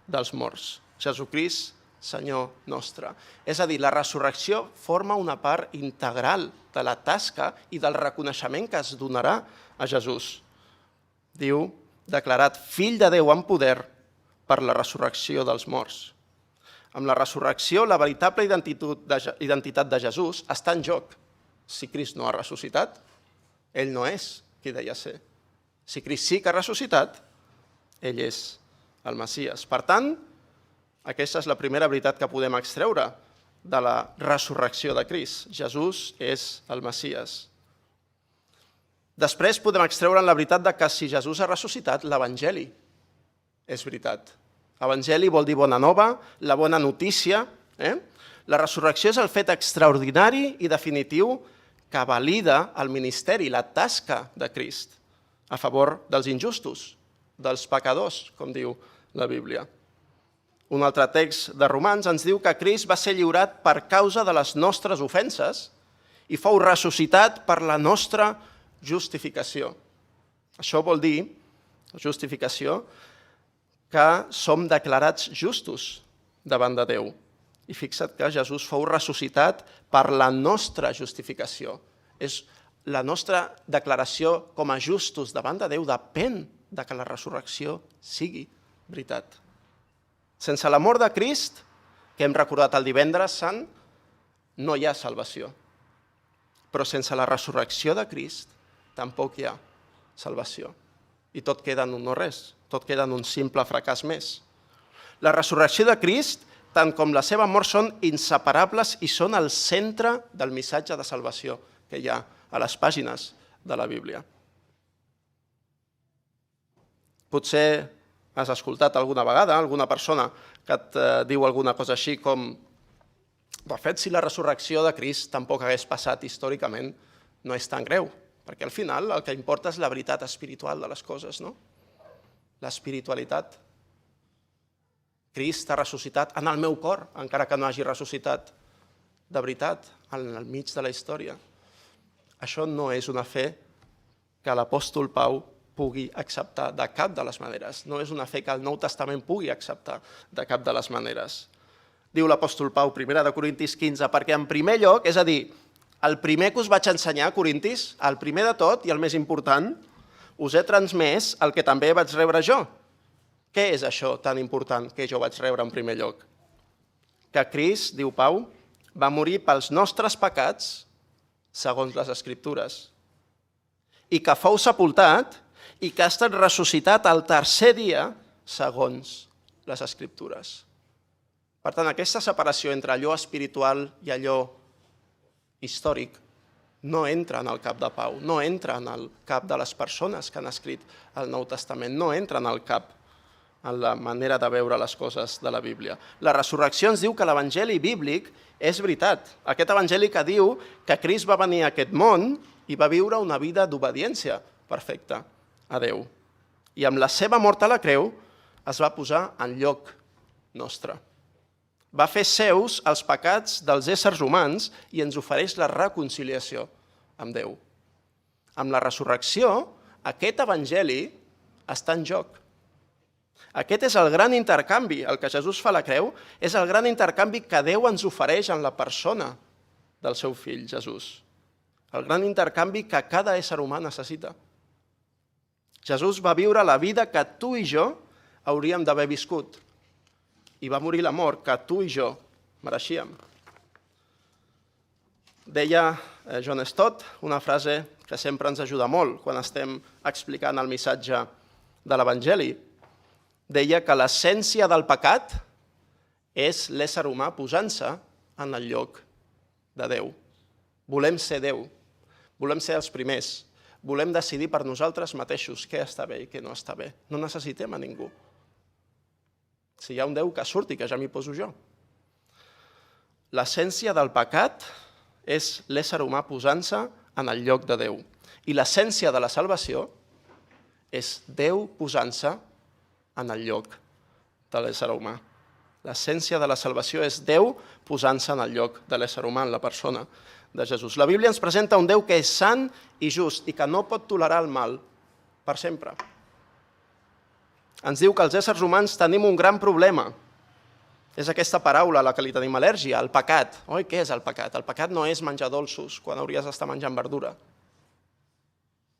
Speaker 5: dels morts. Jesucrist, Senyor nostre. És a dir, la resurrecció forma una part integral de la tasca i del reconeixement que es donarà a Jesús. Diu, declarat fill de Déu en poder per la resurrecció dels morts. Amb la resurrecció, la veritable identitat de Jesús està en joc. Si Crist no ha ressuscitat, ell no és qui deia ser. Si Crist sí que ha ressuscitat, ell és el Messies. Per tant, aquesta és la primera veritat que podem extreure de la resurrecció de Crist. Jesús és el Messies. Després podem extreure la veritat de que si Jesús ha ressuscitat, l'Evangeli és veritat. Evangeli vol dir bona nova, la bona notícia. La resurrecció és el fet extraordinari i definitiu que valida el ministeri, la tasca de Crist a favor dels injustos, dels pecadors, com diu la Bíblia. Un altre text de Romans ens diu que Crist va ser lliurat per causa de les nostres ofenses i fou ressuscitat per la nostra justificació. Això vol dir, justificació, que som declarats justos davant de Déu. I fixa't que Jesús fou ressuscitat per la nostra justificació. La nostra declaració com a justos davant de Déu depèn de que la resurrecció sigui veritat. Sense la mort de Crist, que hem recordat el divendres sant, no hi ha salvació. Però sense la resurrecció de Crist, tampoc hi ha salvació. I tot queda en un no res, tot queda en un simple fracàs més. La resurrecció de Crist, tant com la seva mort, són inseparables i són el centre del missatge de salvació que hi ha a les pàgines de la Bíblia. Potser has escoltat alguna vegada alguna persona que et diu alguna cosa així com de fet, si la resurrecció de Crist tampoc hagués passat històricament, no és tan greu, perquè al final el que importa és la veritat espiritual de les coses, no? L'espiritualitat. Crist ha ressuscitat en el meu cor, encara que no hagi ressuscitat de veritat, al mig de la història. Això no és una fe que l'apòstol Pau pugui acceptar de cap de les maneres. No és una fe que el Nou Testament pugui acceptar de cap de les maneres. Diu l'apòstol Pau, 1 de Corintis 15, perquè en primer lloc, és a dir, el primer que us vaig ensenyar, Corintis, el primer de tot i el més important, us he transmès el que també vaig rebre jo. Què és això tan important que jo vaig rebre en primer lloc? Que Crist, diu Pau, va morir pels nostres pecats segons les Escriptures i que fou sepultat i que ha estat ressuscitat al tercer dia segons les Escriptures. Per tant, aquesta separació entre allò espiritual i allò històric no entra en el cap de Pau, no entra en el cap de les persones que han escrit el Nou Testament, no entra en el cap en la manera de veure les coses de la Bíblia. La resurrecció ens diu que l'Evangeli bíblic és veritat. Aquest Evangeli que diu que Crist va venir a aquest món i va viure una vida d'obediència perfecta a Déu. I amb la seva mort a la creu es va posar en lloc nostre. Va fer seus els pecats dels éssers humans i ens ofereix la reconciliació amb Déu. Amb la resurrecció, aquest Evangeli està en joc. Aquest és el gran intercanvi, el que Jesús fa a la creu, és el gran intercanvi que Déu ens ofereix en la persona del seu fill, Jesús. El gran intercanvi que cada ésser humà necessita. Jesús va viure la vida que tu i jo hauríem d'haver viscut i va morir la mort que tu i jo mereixíem. Deia John Stott una frase que sempre ens ajuda molt quan estem explicant el missatge de l'Evangeli. Deia que l'essència del pecat és l'ésser humà posant-se en el lloc de Déu. Volem ser Déu, volem ser els primers, volem decidir per nosaltres mateixos què està bé i què no està bé. No necessitem a ningú. Si hi ha un Déu que surti, que ja m'hi poso jo. L'essència del pecat és l'ésser humà posant-se en el lloc de Déu. I l'essència de la salvació és Déu posant-se en el lloc de l'ésser humà. L'essència de la salvació és Déu posant-se en el lloc de l'ésser humà, en la persona de Jesús. La Bíblia ens presenta un Déu que és sant i just i que no pot tolerar el mal per sempre. Ens diu que els éssers humans tenim un gran problema. És aquesta paraula a la que li tenim al·lèrgia, el pecat. Oi, què és el pecat? El pecat no és menjar dolços quan hauries d'estar menjant verdura.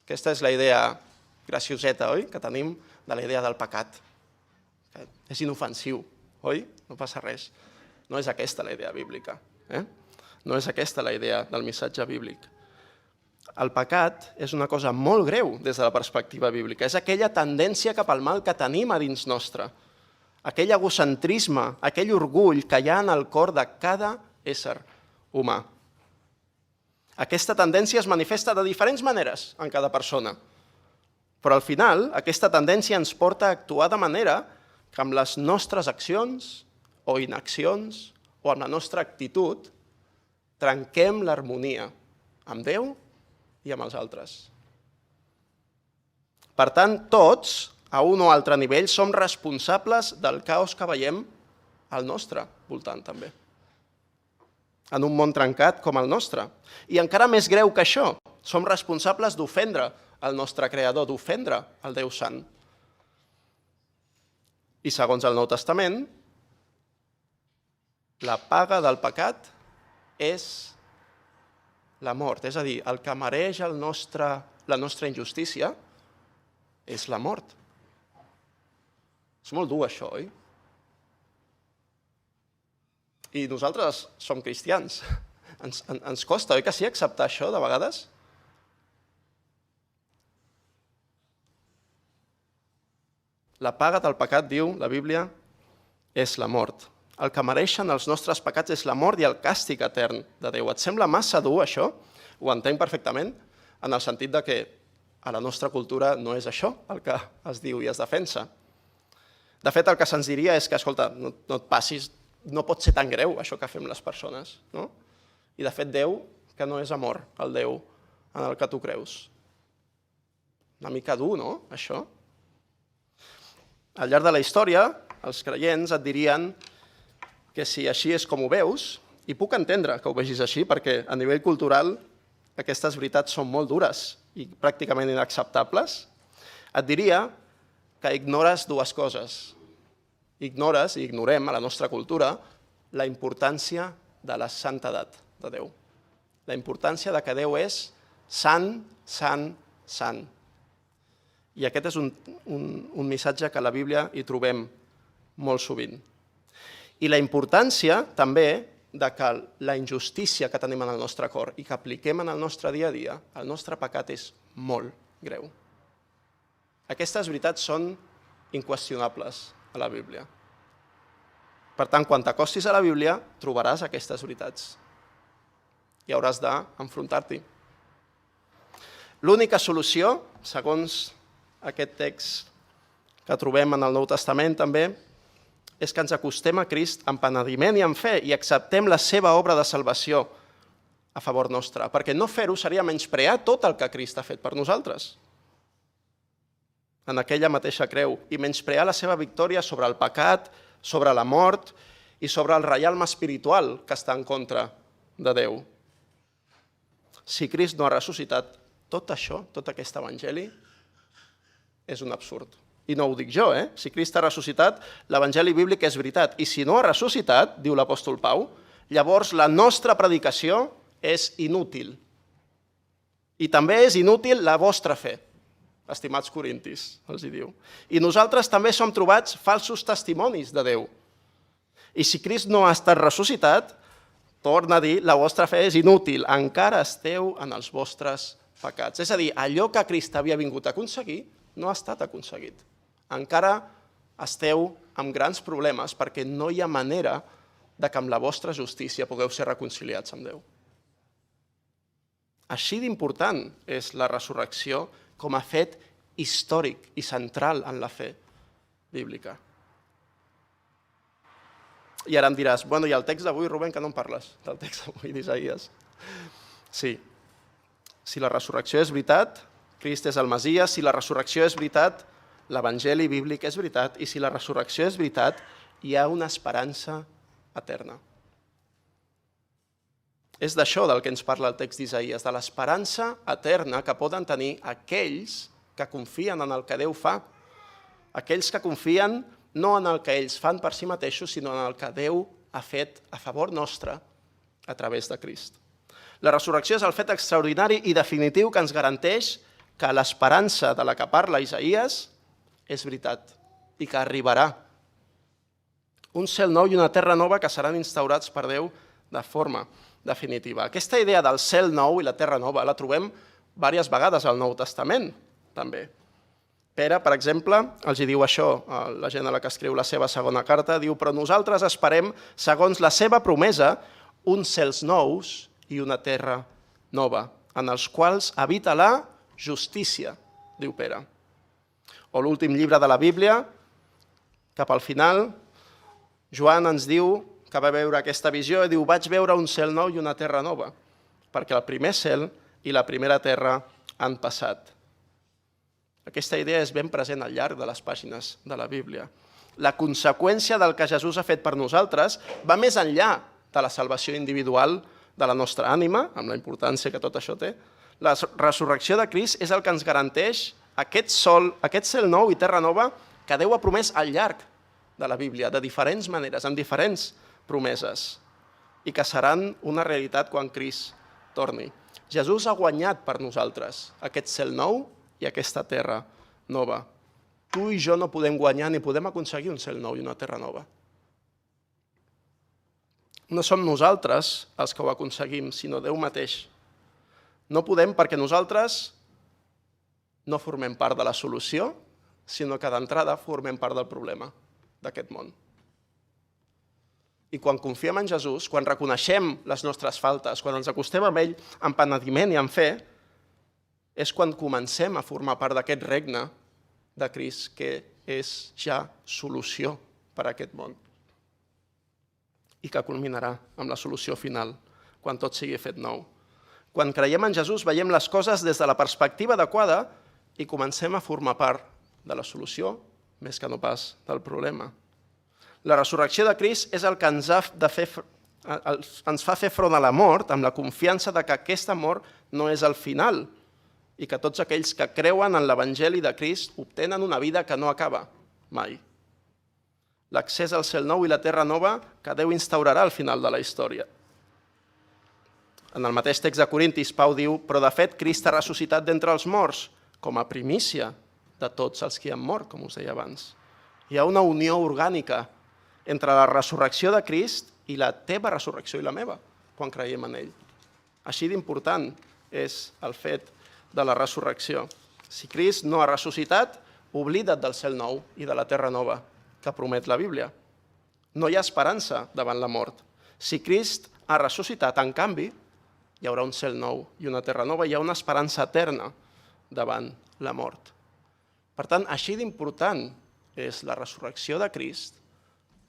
Speaker 5: Aquesta és la idea gracioseta, oi?, que tenim de la idea del pecat. És inofensiu, oi? No passa res. No és aquesta la idea bíblica. No és aquesta la idea del missatge bíblic. El pecat és una cosa molt greu des de la perspectiva bíblica. És aquella tendència cap al mal que tenim a dins nostre. Aquell egocentrisme, aquell orgull que hi ha en el cor de cada ésser humà. Aquesta tendència es manifesta de diferents maneres en cada persona. Però al final, aquesta tendència ens porta a actuar de manera que amb les nostres accions o inaccions o amb la nostra actitud trenquem l'harmonia amb Déu i amb els altres. Per tant, tots, a un o altre nivell, som responsables del caos que veiem al nostre voltant, també. En un món trencat com el nostre. I encara més greu que això, som responsables d'ofendre el nostre Creador, d'ofendre el Déu Sant. I segons el Nou Testament, la paga del pecat és la mort. És a dir, el que mereix la nostra injustícia és la mort. És molt dur això, oi? I nosaltres som cristians. Ens costa, oi que sí, acceptar això de vegades? La paga del pecat, diu la Bíblia, és la mort. El que mereixen els nostres pecats és la mort i el càstig etern de Déu. Et sembla massa dur, això? Ho entenc perfectament, en el sentit de que a la nostra cultura no és això el que es diu i es defensa. De fet, el que se'ns diria és que, escolta, no et passis, no pot ser tan greu això que fem les persones, no? I de fet, Déu, que no és amor, el Déu en el que tu creus. Una mica dur, no?, això? Al llarg de la història, els creients et dirien que si així és com ho veus, i puc entendre que ho vegis així, perquè a nivell cultural aquestes veritats són molt dures i pràcticament inacceptables, Et diria que ignores dues coses. Ignores, i ignorem a la nostra cultura, la importància de la santedat de Déu. La importància de que Déu és sant, sant, sant. I aquest és un missatge que a la Bíblia hi trobem molt sovint. I la importància també de que la injustícia que tenim en el nostre cor i que apliquem en el nostre dia a dia, el nostre pecat és molt greu. Aquestes veritats són inqüestionables a la Bíblia. Per tant, quan t'acostis a la Bíblia, trobaràs aquestes veritats i hauràs d'enfrontar-t'hi. L'única solució, segons aquest text que trobem en el Nou Testament també, és que ens acostem a Crist amb penediment i amb fe i acceptem la seva obra de salvació a favor nostre, perquè no fer-ho seria menysprear tot el que Crist ha fet per nosaltres en aquella mateixa creu i menysprear la seva victòria sobre el pecat, sobre la mort i sobre el reialme espiritual que està en contra de Déu. Si Crist no ha ressuscitat, tot això, tot aquest evangeli, és un absurd. I no ho dic jo, Si Crist ha ressuscitat, l'evangeli bíblic és veritat. I si no ha ressuscitat, diu l'apòstol Pau, llavors la nostra predicació és inútil. I també és inútil la vostra fe, estimats corintis, els hi diu. I nosaltres també som trobats falsos testimonis de Déu. I si Crist no ha estat ressuscitat, torna a dir, la vostra fe és inútil, encara esteu en els vostres pecats. És a dir, allò que Crist havia vingut a aconseguir no ha estat aconseguit. Encara esteu amb grans problemes perquè no hi ha manera de que amb la vostra justícia pugueu ser reconciliats amb Déu. Així d'important és la resurrecció com a fet històric i central en la fe bíblica. I ara em diràs, bueno, i el text d'avui, Rubén, que no en parles del text d'avui d'Isaïes? Sí, si la resurrecció és veritat, Crist és el Messies, si la resurrecció és veritat, l'evangeli bíblic és veritat, i si la resurrecció és veritat, hi ha una esperança eterna. És d'això del que ens parla el text d'Isaïes, de l'esperança eterna que poden tenir aquells que confien en el que Déu fa, aquells que confien no en el que ells fan per si mateixos, sinó en el que Déu ha fet a favor nostre a través de Crist. La resurrecció és el fet extraordinari i definitiu que ens garanteix que l'esperança de la que parla Isaïes és veritat i que arribarà. Un cel nou i una terra nova que seran instaurats per Déu de forma definitiva. Aquesta idea del cel nou i la terra nova la trobem diverses vegades al Nou Testament, també. Pere, per exemple, els diu això, la gent a la que escriu la seva segona carta, diu, però nosaltres esperem, segons la seva promesa, uns cels nous i una terra nova, en els quals habita la justícia, diu Pere. O l'últim llibre de la Bíblia, cap al final, Joan ens diu que va veure aquesta visió i diu, vaig veure un cel nou i una terra nova, perquè el primer cel i la primera terra han passat. Aquesta idea és ben present al llarg de les pàgines de la Bíblia. La conseqüència del que Jesús ha fet per nosaltres va més enllà de la salvació individual de la nostra ànima, amb la importància que tot això té. La resurrecció de Crist és el que ens garanteix aquest cel nou i terra nova que Déu ha promès al llarg de la Bíblia, de diferents maneres, amb diferents promeses, i que seran una realitat quan Crist torni. Jesús ha guanyat per nosaltres aquest cel nou i aquesta terra nova. Tu i jo no podem guanyar ni podem aconseguir un cel nou i una terra nova. No som nosaltres els que ho aconseguim, sinó Déu mateix. No podem perquè nosaltres no formem part de la solució, sinó que d'entrada formem part del problema d'aquest món. I quan confiem en Jesús, quan reconeixem les nostres faltes, quan ens acostem amb ell amb penediment i amb fe, és quan comencem a formar part d'aquest regne de Crist, que és ja solució per a aquest món. I que culminarà amb la solució final, quan tot sigui fet nou. Quan creiem en Jesús, veiem les coses des de la perspectiva adequada i comencem a formar part de la solució, més que no pas del problema. La resurrecció de Crist és el que ens fa fer front a la mort amb la confiança de que aquesta mort no és el final i que tots aquells que creuen en l'Evangeli de Crist obtenen una vida que no acaba mai. L'accés al cel nou i la terra nova que Déu instaurarà al final de la història. En el mateix text de Corintis, Pau diu: però de fet Crist ha ressuscitat d'entre els morts com a primícia de tots els que han mort, com us deia abans. Hi ha una unió orgànica entre la resurrecció de Crist i la teva resurrecció i la meva, quan creiem en ell. Així d'important és el fet de la resurrecció. Si Crist no ha ressuscitat, oblida't del cel nou i de la terra nova que promet la Bíblia. No hi ha esperança davant la mort. Si Crist ha ressuscitat, en canvi, hi haurà un cel nou i una terra nova, hi ha una esperança eterna davant la mort. Per tant, així d'important és la resurrecció de Crist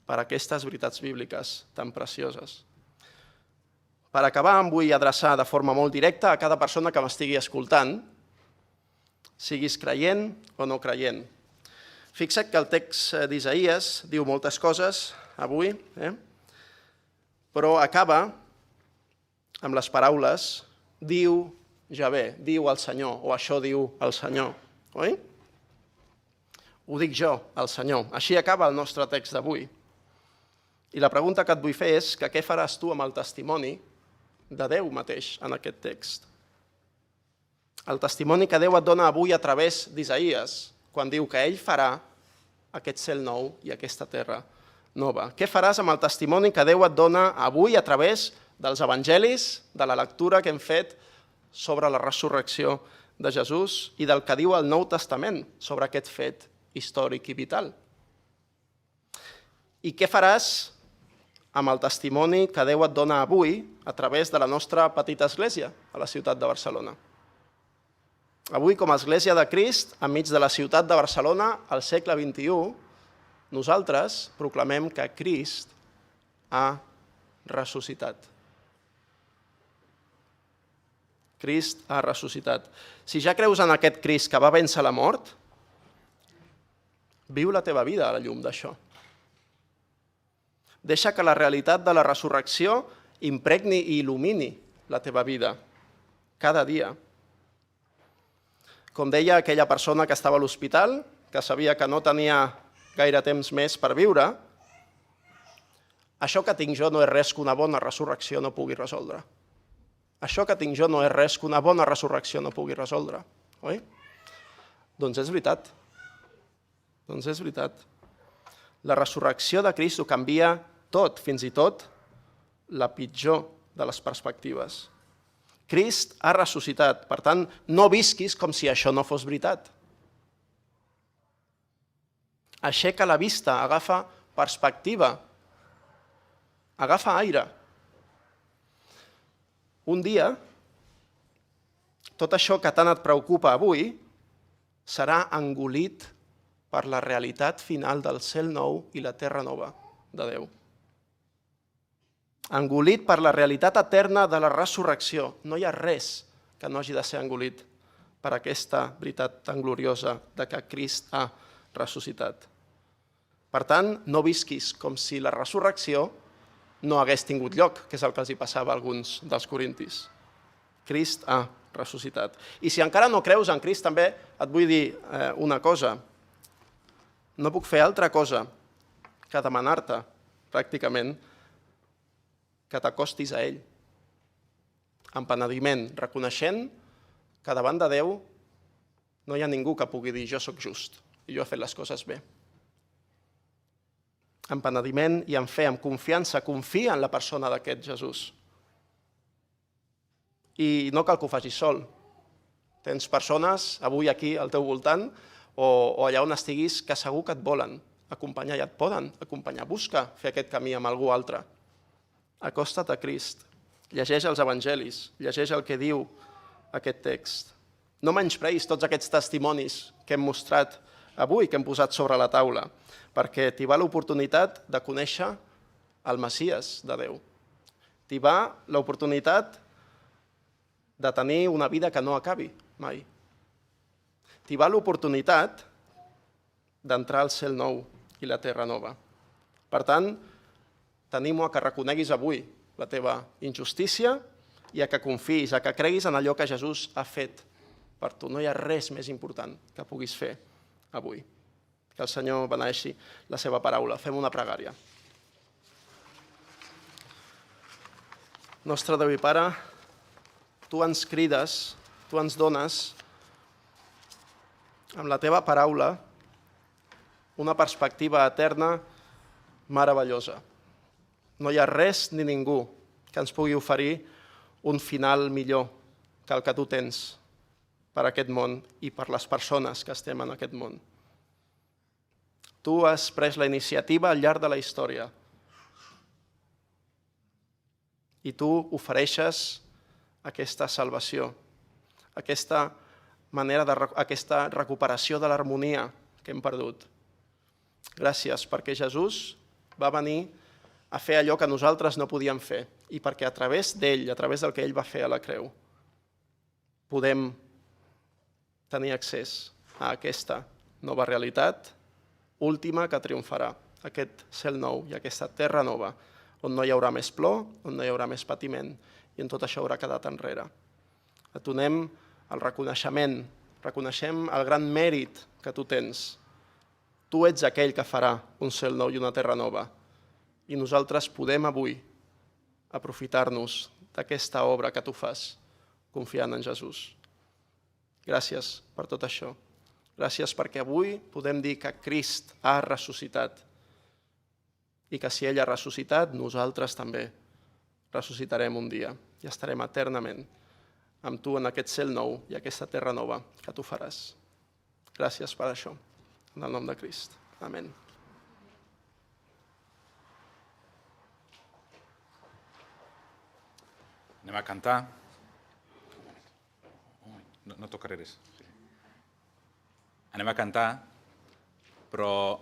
Speaker 5: per a aquestes veritats bíbliques tan precioses. Per acabar, em vull adreçar de forma molt directa a cada persona que m'estigui escoltant, siguis creient o no creient. Fixa't que el text d'Isaïes diu moltes coses avui, però acaba amb les paraules diu Javé, diu el Senyor, o això diu el Senyor. Oi? Ho dic jo, el Senyor. Així acaba el nostre text d'avui. I la pregunta que et vull fer és que què faràs tu amb el testimoni de Déu mateix en aquest text? El testimoni que Déu et dona avui a través d'Isaïes, quan diu que ell farà aquest cel nou i aquesta terra nova. Què faràs amb el testimoni que Déu et dona avui a través dels evangelis, de la lectura que hem fet sobre la resurrecció de Jesús i del que diu el Nou Testament sobre aquest fet històric i vital? I què faràs amb el testimoni que Déu et dona avui a través de la nostra petita església a la ciutat de Barcelona? Avui, com a Església de Crist, enmig de la ciutat de Barcelona, al segle XXI, nosaltres proclamem que Crist ha ressuscitat. Crist ha ressuscitat. Si ja creus en aquest Crist que va vèncer la mort, viu la teva vida a la llum d'això. Deixa que la realitat de la resurrecció impregni i il·lumini la teva vida cada dia. Com deia aquella persona que estava a l'hospital, que sabia que no tenia gaire temps més per viure, això que tinc jo no és res que una bona resurrecció no pugui resoldre. Això que tinc jo no és res que una bona resurrecció no pugui resoldre, oi? Doncs és veritat. Doncs és veritat. La resurrecció de Crist ho canvia tot, fins i tot la pitjor de les perspectives. Crist ha ressuscitat, per tant, no visquis com si això no fos veritat. Aixeca la vista, agafa perspectiva, agafa aire. Un dia, tot això que tant et preocupa avui serà engolit per la realitat final del cel nou i la terra nova de Déu. Engolit per la realitat eterna de la resurrecció. No hi ha res que no hagi de ser engolit per aquesta veritat tan gloriosa de que Crist ha ressuscitat. Per tant, no visquis com si la resurrecció no hagués tingut lloc, que és el que els hi passava a alguns dels corintis. Crist ha ressuscitat. I si encara no creus en Crist, també et vull dir una cosa. No puc fer altra cosa que demanar-te, pràcticament, que t'acostis a ell, amb penediment, reconeixent que davant de Déu no hi ha ningú que pugui dir jo sóc just i jo he fet les coses bé. Amb penediment i amb fe, amb confiança, confia en la persona d'aquest Jesús. I no cal que ho facis sol. Tens persones avui aquí al teu voltant o allà on estiguis que segur que et volen acompanyar i et poden acompanyar. Busca fer aquest camí amb algú altre. Acosta't a Crist, llegeix els evangelis, llegeix el que diu aquest text. No menyspreïs tots aquests testimonis que hem mostrat avui, que hem posat sobre la taula, perquè t'hi va l'oportunitat de conèixer el Messies de Déu. T'hi va l'oportunitat de tenir una vida que no acabi mai. T'hi va l'oportunitat d'entrar al cel nou i la terra nova. Per tant, t'animo a que reconeguis avui la teva injustícia i a que confiïs, a que creguis en allò que Jesús ha fet per tu. No hi ha res més important que puguis fer avui. Que el Senyor beneixi la seva paraula. Fem una pregària. Nostre Déu i Pare, tu ens crides, tu ens dones, amb la teva paraula, una perspectiva eterna meravellosa. No hi ha res ni ningú que ens pugui oferir un final millor que el que tu tens per a aquest món i per les persones que estem en aquest món. Tu has pres la iniciativa al llarg de la història i tu ofereixes aquesta salvació, aquesta recuperació de l'harmonia que hem perdut. Gràcies perquè Jesús va venir a fer allò que nosaltres no podíem fer i perquè a través d'ell, a través del que ell va fer a la creu, podem tenir accés a aquesta nova realitat última que triomfarà, aquest cel nou i aquesta terra nova, on no hi haurà més plor, on no hi haurà més patiment i on tot això haurà quedat enrere. Et donem el reconeixement, reconeixem el gran mèrit que tu tens. Tu ets aquell que farà un cel nou i una terra nova i nosaltres podem avui aprofitar-nos d'aquesta obra que tu fas confiant en Jesús. Gràcies per tot això. Gràcies perquè avui podem dir que Crist ha ressuscitat i que si ell ha ressuscitat, nosaltres també ressuscitarem un dia i estarem eternament amb tu en aquest cel nou i aquesta terra nova que tu faràs. Gràcies per això. En el nom de Crist. Amén.
Speaker 6: Anem a cantar. No tocaré res. Anem a cantar, però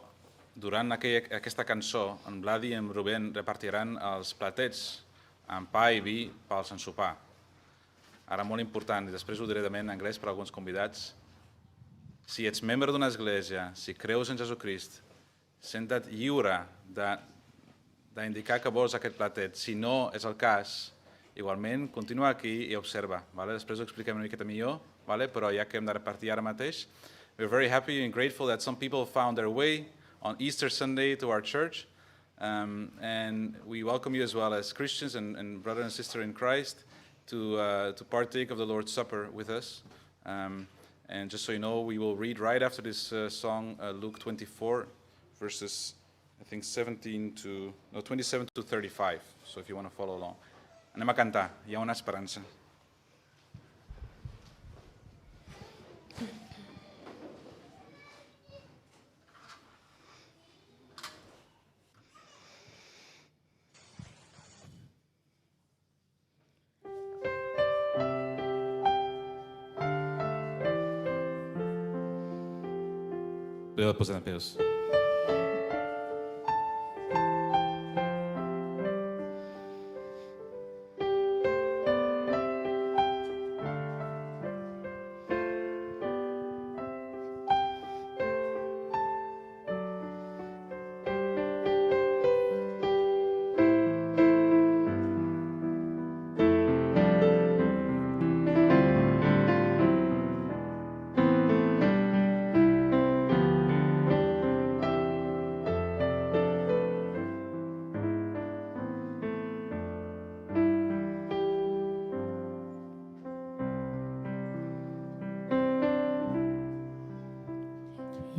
Speaker 6: durant aquesta cançó, en Vladi i en Rubén repartiran els platets amb pa i vi pels ensopar. Ara molt important, i després ho diré també en anglès per a alguns convidats, si ets membre d'una església, si creus en Jesucrist, senta't lliure d'indicar que vols aquest platet. Si no és el cas, igualment, continua aquí i observa. Després ho expliquem una miqueta millor, però ja que hem de repartir ara mateix. We're very happy and grateful that some people found their way on Easter Sunday to our church. And we welcome you as well as Christians and brother and sister in Christ to partake of the Lord's Supper with us. And just so you know, we will read right after this song, Luke 24, verses, I think, 27 to 35. So if you want to follow along. Anem a cantar, hi ha una esperança. Podeu posar en peus.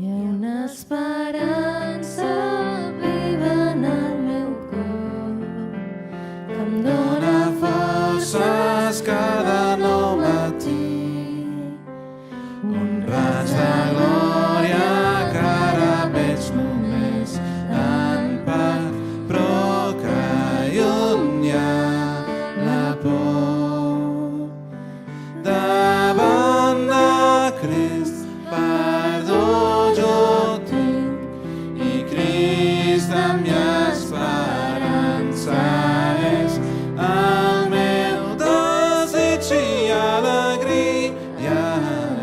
Speaker 4: Hi ha una esperança viva en el meu cor que em dóna
Speaker 3: Forces cada nou matí, un raig de glòria que ara veig només en part, però que allunya la por. Davant de Crist perdó jo tinc i Crist la meva esperança és. El meu desig i alegria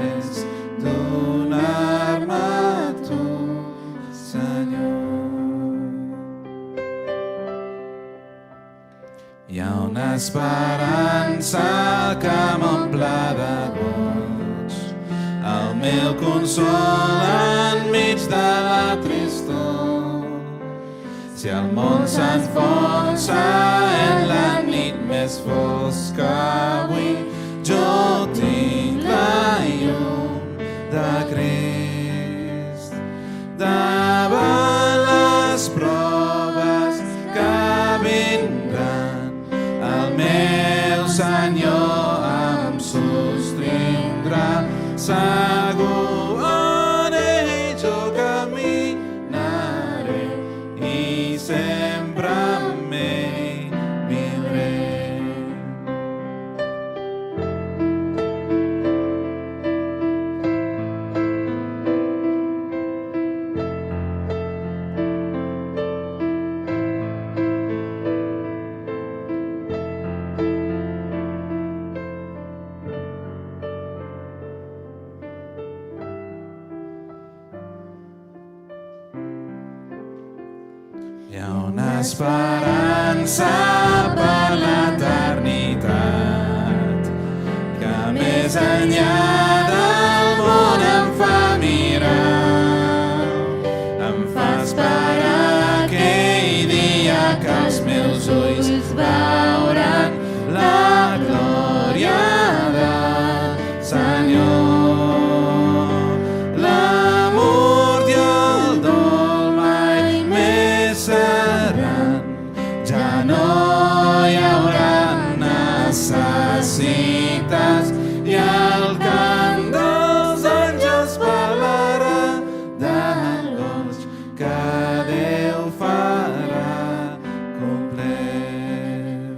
Speaker 3: és donar-me a tu, Senyor. Hi ha una esperança que m'omple de goig, meu consol enmig de la tristor. Si el món s'enfonsa en la nit més fosca avui, jo tinc la llum de Crist. Davant les proves que vindran, el meu Senyor em sostindrà. Segur en ell jo caminaré i sempre amb ell viuré. Hi ha una esperança per l'eternitat que més enllà del món em fa mirar. Em fa esperar aquell dia que els meus ulls veuran la glòria del Senyor. L'amor i el dol mai més seran, ja no hi haurà necessitats i el cant dels àngels parlarà del goig que Déu farà complet.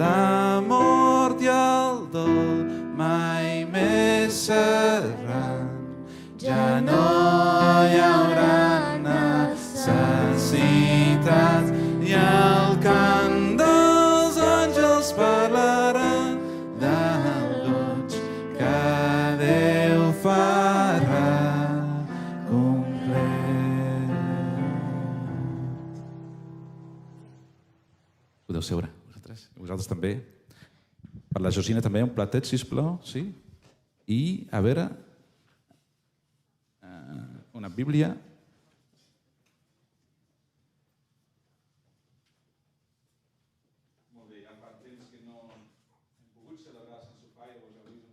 Speaker 3: La mort i el dol mai més seran, ja no hi haurà necessitats i el cant dels àngels parlarà del goig que Déu farà complet.
Speaker 6: Podeu seure, vosaltres? I vosaltres també? Per la Josina també un platet, sisplau, sí? I, a veure, una Bíblia.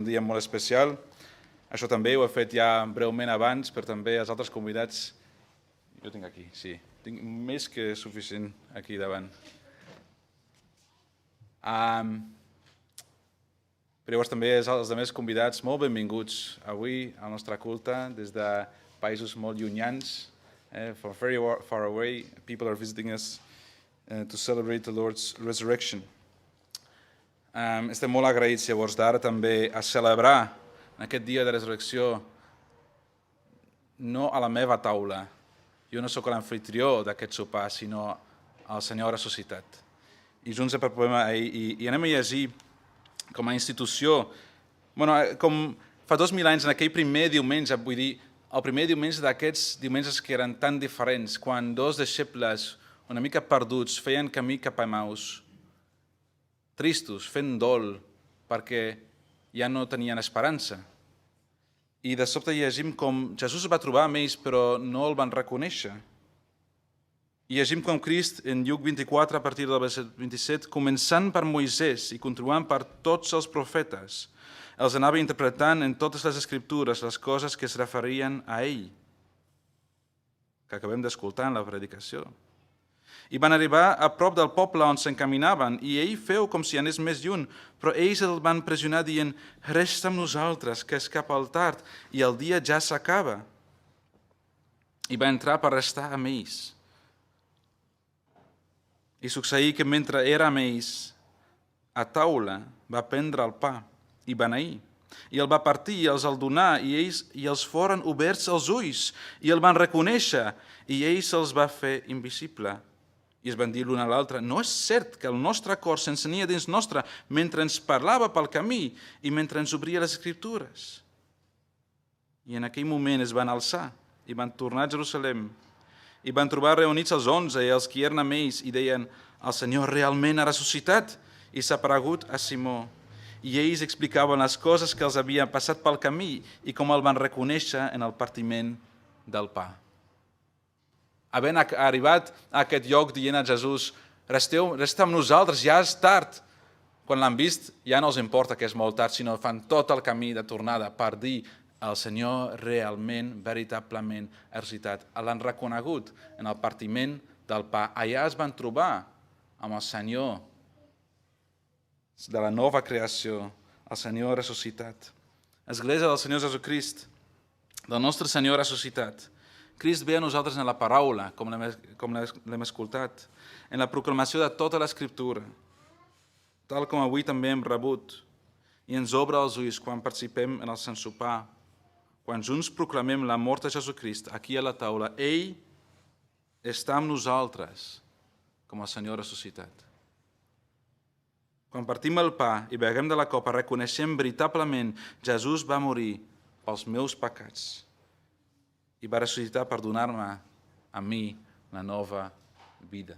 Speaker 6: Un dia molt especial. Això també ho he fet ja breument abans, però també els altres convidats. Jo tinc aquí, sí. Tinc més que suficient aquí davant. Per llavors també els altres convidats molt benvinguts avui al nostre culte des de països molt llunyans. From very far away, people are visiting us to celebrate the Lord's resurrection. Estem molt agraïts llavors d'ara també a celebrar en aquest dia de resurrecció no a la meva taula. Jo no sóc l'anfitrió d'aquest sopar, sinó el Senyor ressuscitat. I junts apropem a ell i anem a llegir com a institució, com fa 2000 anys, en aquell primer diumenge, vull dir, el primer diumenge d'aquests diumenges que eren tan diferents, quan dos deixebles una mica perduts feien camí cap a Emaús, tristos, fent dol, perquè ja no tenien esperança. I de sobte llegim com Jesús es va trobar amb ells, però no el van reconèixer. I llegim com Crist, en Lluc 24, a partir del verset 27, començant per Moisès i continuant per tots els profetes, els anava interpretant en totes les escriptures les coses que es referien a ell, que acabem d'escoltar en la predicació. I van arribar a prop del poble on s'encaminaven, i ell feu com si anés més lluny, però ells el van pressionar dient: resta amb nosaltres, que és cap al tard, i el dia ja s'acaba. I va entrar per restar amb ells. I succeí que mentre era amb ells, a taula, va prendre el pa i beneir. I el va partir i els el donà, i els foren oberts els ulls, i el van reconèixer, i ell se'ls va fer invisible. I es van dir l'un a l'altre: no és cert que el nostre cor s'encenia dins nostre mentre ens parlava pel camí i mentre ens obria les Escriptures. I en aquell moment es van alçar i van tornar a Jerusalem i van trobar reunits els 11 i els que hi eren amb ells i deien: el Senyor realment ha ressuscitat i s'ha aparegut a Simó. i ells explicaven les coses que els havien passat pel camí i com el van reconèixer en el partiment del pa. Havent arribat a aquest lloc dient a Jesús, resteu amb nosaltres, ja és tard. Quan l'han vist, ja no els importa que és molt tard, sinó fan tot el camí de tornada per dir el Senyor realment, veritablement ha ressuscitat. L'han reconegut en el partiment del pa. Allà es van trobar amb el Senyor de la nova creació, el Senyor ressuscitat. Església del Senyor Jesucrist, del nostre Senyor ressuscitat. Crist ve a nosaltres en la paraula, com l'hem escoltat, en la proclamació de tota l'Escriptura, tal com avui també hem rebut, i ens obre els ulls quan participem en el Sant Sopar, quan junts proclamem la mort de Jesucrist aquí a la taula. Ell està amb nosaltres com el Senyor ressuscitat. Quan partim el pa i beguem de la copa, reconeixem veritablement Jesús va morir pels meus pecats i va ressuscitar per donar-me a mi la nova vida.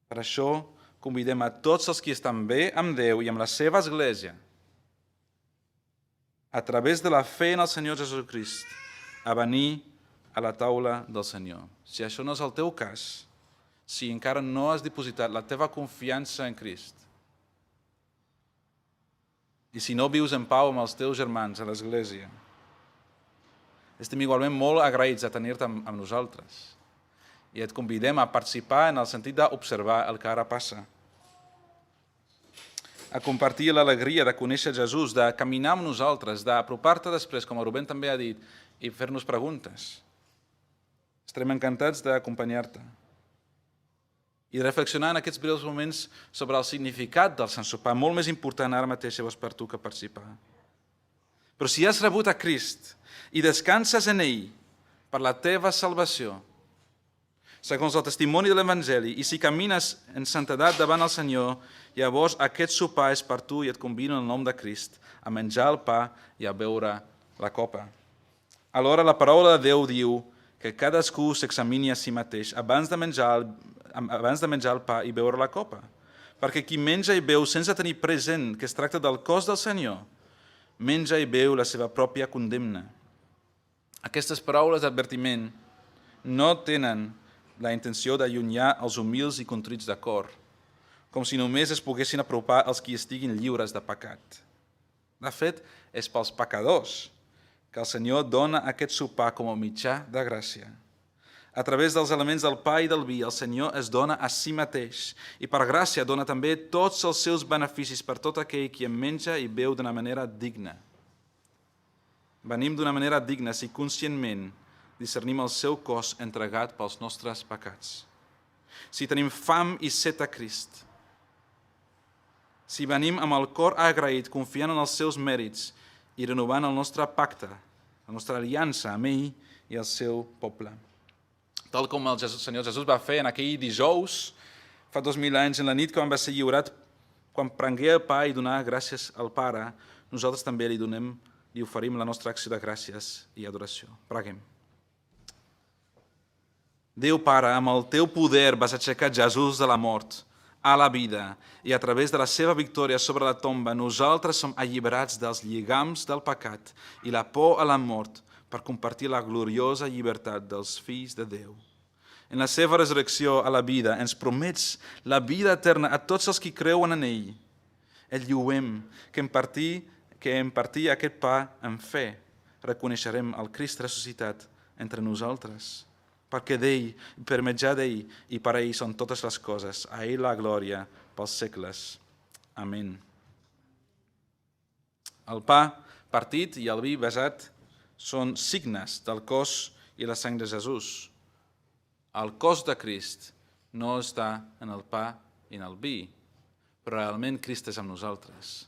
Speaker 6: Per això convidem a tots els que estan bé amb Déu i amb la seva Església, a través de la fe en el Senyor Jesucrist, a venir a la taula del Senyor. Si això no és el teu cas, si encara no has dipositat la teva confiança en Crist, i si no vius en pau amb els teus germans a l'Església, estem igualment molt agraïts de tenir-te amb nosaltres i et convidem a participar en el sentit d'observar el que ara passa, a compartir l'alegria de conèixer Jesús, de caminar amb nosaltres, d'apropar-te després, com el Rubén també ha dit, i fer-nos preguntes. Estarem encantats d'acompanyar-te i de reflexionar en aquests breus moments sobre el significat del Sant Sopar, molt més important ara mateix llavors per tu que participar. Però si has rebut a Crist i descanses en ell per la teva salvació, segons el testimoni de l'Evangeli, i si camines en santedat davant el Senyor, llavors aquest sopar és per tu i et convido en el nom de Crist a menjar el pa i a beure la copa. Alhora la paraula de Déu diu que cadascú s'examini a si mateix abans de menjar el pa i beure la copa, perquè qui menja i beu sense tenir present que es tracta del cos del Senyor, menja i beu la seva pròpia condemna. Aquestes paraules d'advertiment no tenen la intenció d'allunyar els humils i contrits de cor, com si només es poguessin apropar els qui estiguin lliures de pecat. De fet, és pels pecadors que el Senyor dona aquest sopar com a mitjà de gràcia. A través dels elements del pa i del vi, el Senyor es dona a si mateix i per gràcia dona també tots els seus beneficis per tot aquell qui en menja i beu d'una manera digna. Venim d'una manera digna si conscientment discernim el seu cos entregat pels nostres pecats. Si tenim fam i set a Crist, si venim amb el cor agraït, confiant en els seus mèrits i renovant el nostre pacte, la nostra aliança amb ell i el seu poble. Tal com el Senyor Jesús va fer en aquell dijous, fa 2000 anys, en la nit quan va ser lliurat, quan prengué el pa i donar gràcies al Pare, nosaltres també li oferim la nostra acció de gràcies i adoració. Preguem. Déu Pare, amb el teu poder vas aixecar Jesús de la mort a la vida i a través de la seva victòria sobre la tomba nosaltres som alliberats dels lligams del pecat i la por a la mort per compartir la gloriosa llibertat dels fills de Déu. En la seva resurrecció a la vida ens promets la vida eterna a tots els que creuen en ell. Et lluem que en partir aquest pa en fe reconeixerem el Crist ressuscitat entre nosaltres, perquè d'ell, per mitjà d'ell i per a ell són totes les coses. A ell la glòria pels segles. Amén. El pa partit i el vi besat són signes del cos i la sang de Jesús. El cos de Crist no està en el pa i en el vi, però realment Crist és amb nosaltres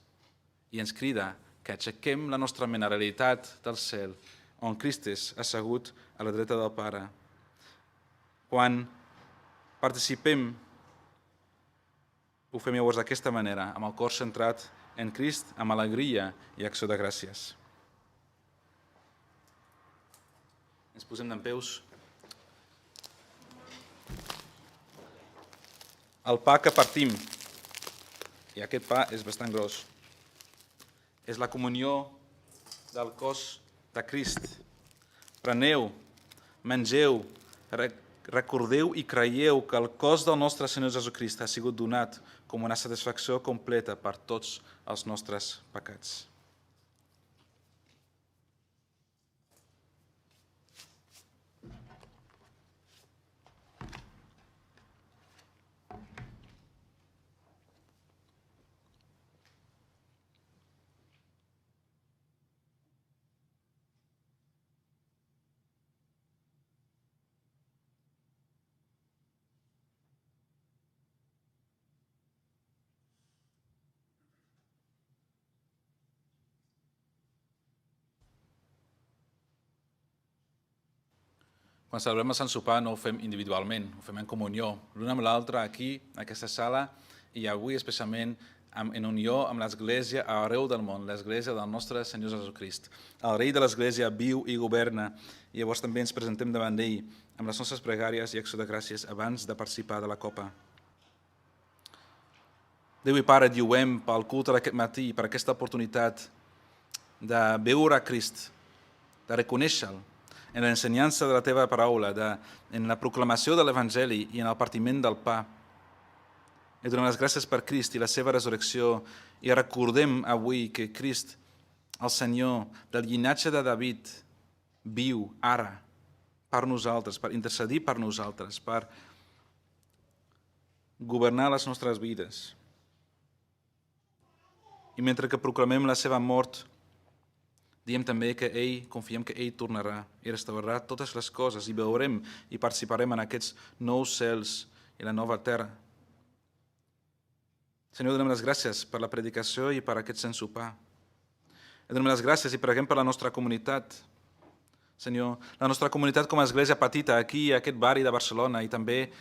Speaker 6: i ens crida que aixequem la nostra ment a la realitat del cel, on Crist és assegut a la dreta del Pare. Quan participem, ho fem llavors d'aquesta manera, amb el cor centrat en Crist, amb alegria i acció de gràcies. Ens posem dempeus. El pa que partim I aquest pa és bastant gros. És la comunió del cos de Crist. Preneu, mengeu, recordeu i creieu que el cos del nostre Senyor Jesucrist ha sigut donat com una satisfacció completa per tots els nostres pecats. Quan celebrem el Sant Sopar no ho fem individualment, ho fem en comunió, l'un amb l'altre aquí, en aquesta sala, i avui especialment en unió amb l'Església arreu del món, l'Església del nostre Senyor Jesucrist. El rei de l'Església viu i governa, i llavors també ens presentem davant d'ell amb les nostres pregàries i acció de gràcies abans de participar de la copa. Déu i Pare, et lluem pel culte d'aquest matí, per aquesta oportunitat de veure a Crist, de reconèixer-lo, en l'ensenyança de la teva paraula, en la proclamació de l'Evangeli i en el partiment del pa. Et donem les gràcies per Crist i la seva resurrecció i recordem avui que Crist, el Senyor del llinatge de David, viu ara per nosaltres, per intercedir per nosaltres, per governar les nostres vides. I mentre que proclamem la seva mort, diem també que confiem que ell tornarà i restaurarà totes les coses i veurem i participarem en aquests nous cels i la nova terra. Senyor, donem les gràcies per la predicació i per aquest Sant Sopar. Donem les gràcies i preguem per la nostra comunitat. Senyor, la nostra comunitat com a església petita aquí, a aquest barri de Barcelona, i també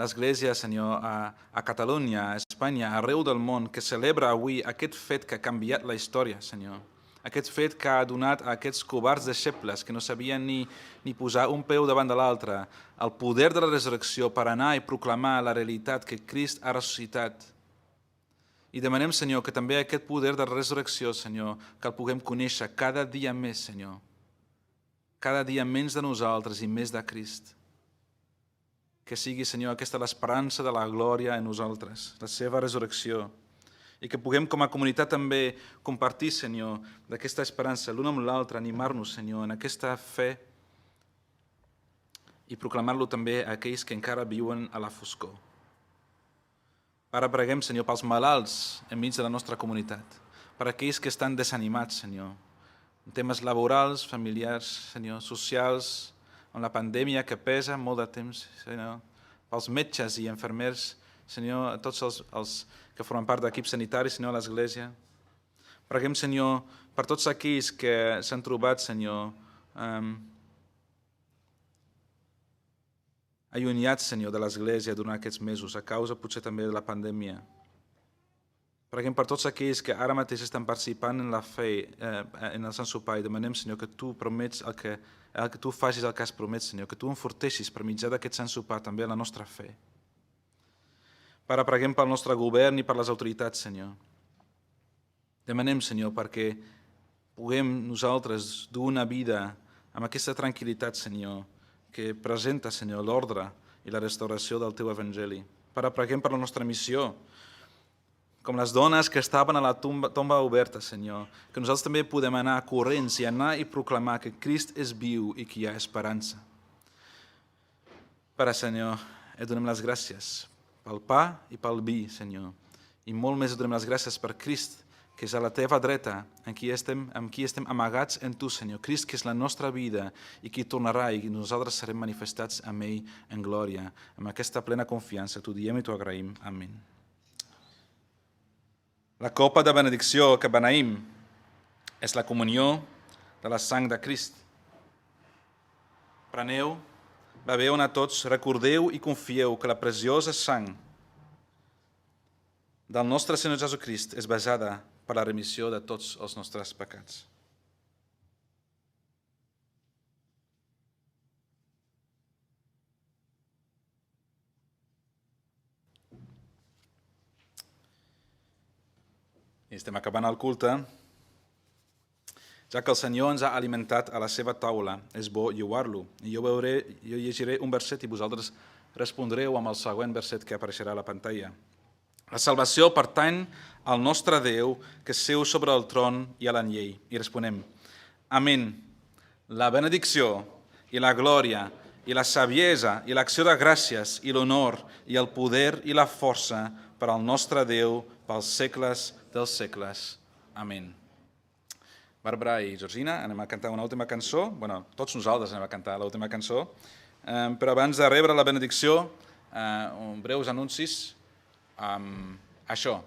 Speaker 6: l'església, Senyor, a Catalunya, a Espanya, arreu del món, que celebra avui aquest fet que ha canviat la història, Senyor. Aquest fet que ha donat a aquests covards deixebles que no sabien ni posar un peu davant de l'altre, el poder de la resurrecció per anar i proclamar la realitat que Crist ha ressuscitat. I demanem, Senyor, que també aquest poder de la resurrecció, Senyor, que el puguem conèixer cada dia més, Senyor. Cada dia menys de nosaltres i més de Crist. Que sigui, Senyor, aquesta l'esperança de la glòria en nosaltres, la seva resurrecció. I que puguem com a comunitat també compartir, Senyor, d'aquesta esperança l'un amb l'altre, animar-nos, Senyor, en aquesta fe i proclamar-lo també a aquells que encara viuen a la foscor. Ara preguem, Senyor, pels malalts enmig de la nostra comunitat, per aquells que estan desanimats, Senyor, en temes laborals, familiars, Senyor, socials, amb la pandèmia que pesa molt de temps, Senyor, pels metges i infermers, Senyor, a tots els que formen part de l'equip sanitari, Senyor, a l'Església. Preguem, Senyor, per tots aquells que s'han trobat, Senyor, allunyats, Senyor, de l'Església durant aquests mesos, a causa potser també de la pandèmia. Preguem per tots aquells que ara mateix estan participant en la fe, en el Sant Sopar, i demanem, Senyor, que tu promets que tu facis el que has promès, Senyor, que tu enforteixis per mitjà d'aquest Sant Sopar també la nostra fe. Pare, preguem pel nostre govern i per les autoritats, Senyor. Demanem, Senyor, perquè puguem nosaltres dur una vida amb aquesta tranquil·litat, Senyor, que presenta, Senyor, l'ordre i la restauració del teu Evangeli. Pare, preguem per la nostra missió, com les dones que estaven a la tomba oberta, Senyor, que nosaltres també podem anar corrents i anar i proclamar que Crist és viu i que hi ha esperança. Pare, Senyor, et donem les gràcies pel pa i pel vi, Senyor. I molt més et donem les gràcies per Crist, que és a la teva dreta, amb qui estem amagats en tu, Senyor. Crist, que és la nostra vida i qui tornarà i nosaltres serem manifestats amb ell en glòria. Amb aquesta plena confiança t'ho diem i t'ho agraïm. Amén. La copa de benedicció que beneïm és la comunió de la sang de Crist. Preneu, beveu-ne tots, recordeu i confieu que la preciosa sang del nostre Senyor Jesucrist és basada per la remissió de tots els nostres pecats. I estem acabant el culte. Ja que el Senyor ens ha alimentat a la seva taula, és bo lloar-lo. I jo llegiré un verset i vosaltres respondreu amb el següent verset que apareixerà a la pantalla. La salvació pertany al nostre Déu, que seu sobre el tron i a l'anyell. I responem, amén. La benedicció i la glòria i la saviesa i l'acció de gràcies i l'honor i el poder i la força per al nostre Déu pels segles dels segles. Amén. Bàrbara i Georgina, anem a cantar una última cançó. Bueno, tots nosaltres anem a cantar l'última cançó. Però abans de rebre la benedicció, breus anuncis. Això.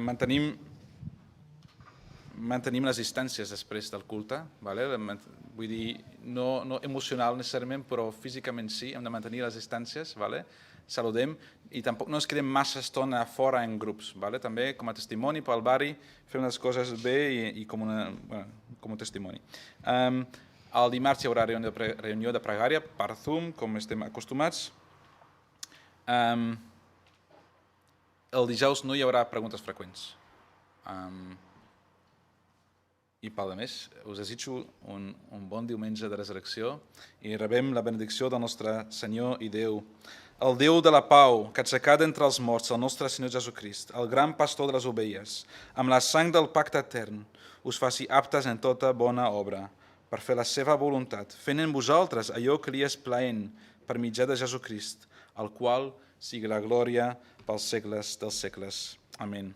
Speaker 6: Mantenim les distàncies després del culte. Vull dir, no emocional necessàriament, però físicament sí, hem de mantenir les distàncies. Saludem i tampoc no ens quedem massa estona fora en grups. També com a testimoni pel barri, fem les coses bé i com un testimoni. El dimarts hi haurà reunió de pregària per Zoom, com estem acostumats. El dijous no hi haurà preguntes freqüents. I pel més, us desitjo un bon diumenge de resurrecció i rebem la benedicció del nostre Senyor i Déu. El Déu de la pau, que aixecat entre els morts el nostre Senyor Jesucrist, el gran pastor de les ovelles, amb la sang del pacte etern, us faci aptes en tota bona obra, per fer la seva voluntat, fent en vosaltres allò que li és plaent per mitjà de Jesucrist, al qual sigui la glòria pels segles dels segles. Amén.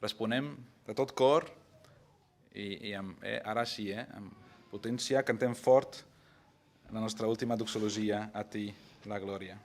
Speaker 6: Responem de tot cor i ara sí, amb potència, cantem fort la nostra última doxologia, a ti la glòria.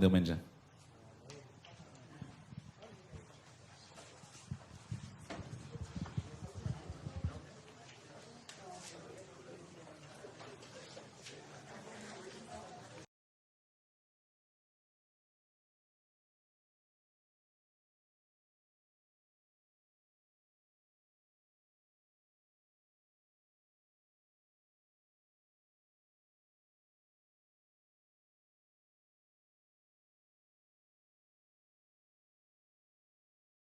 Speaker 6: bon diumenge.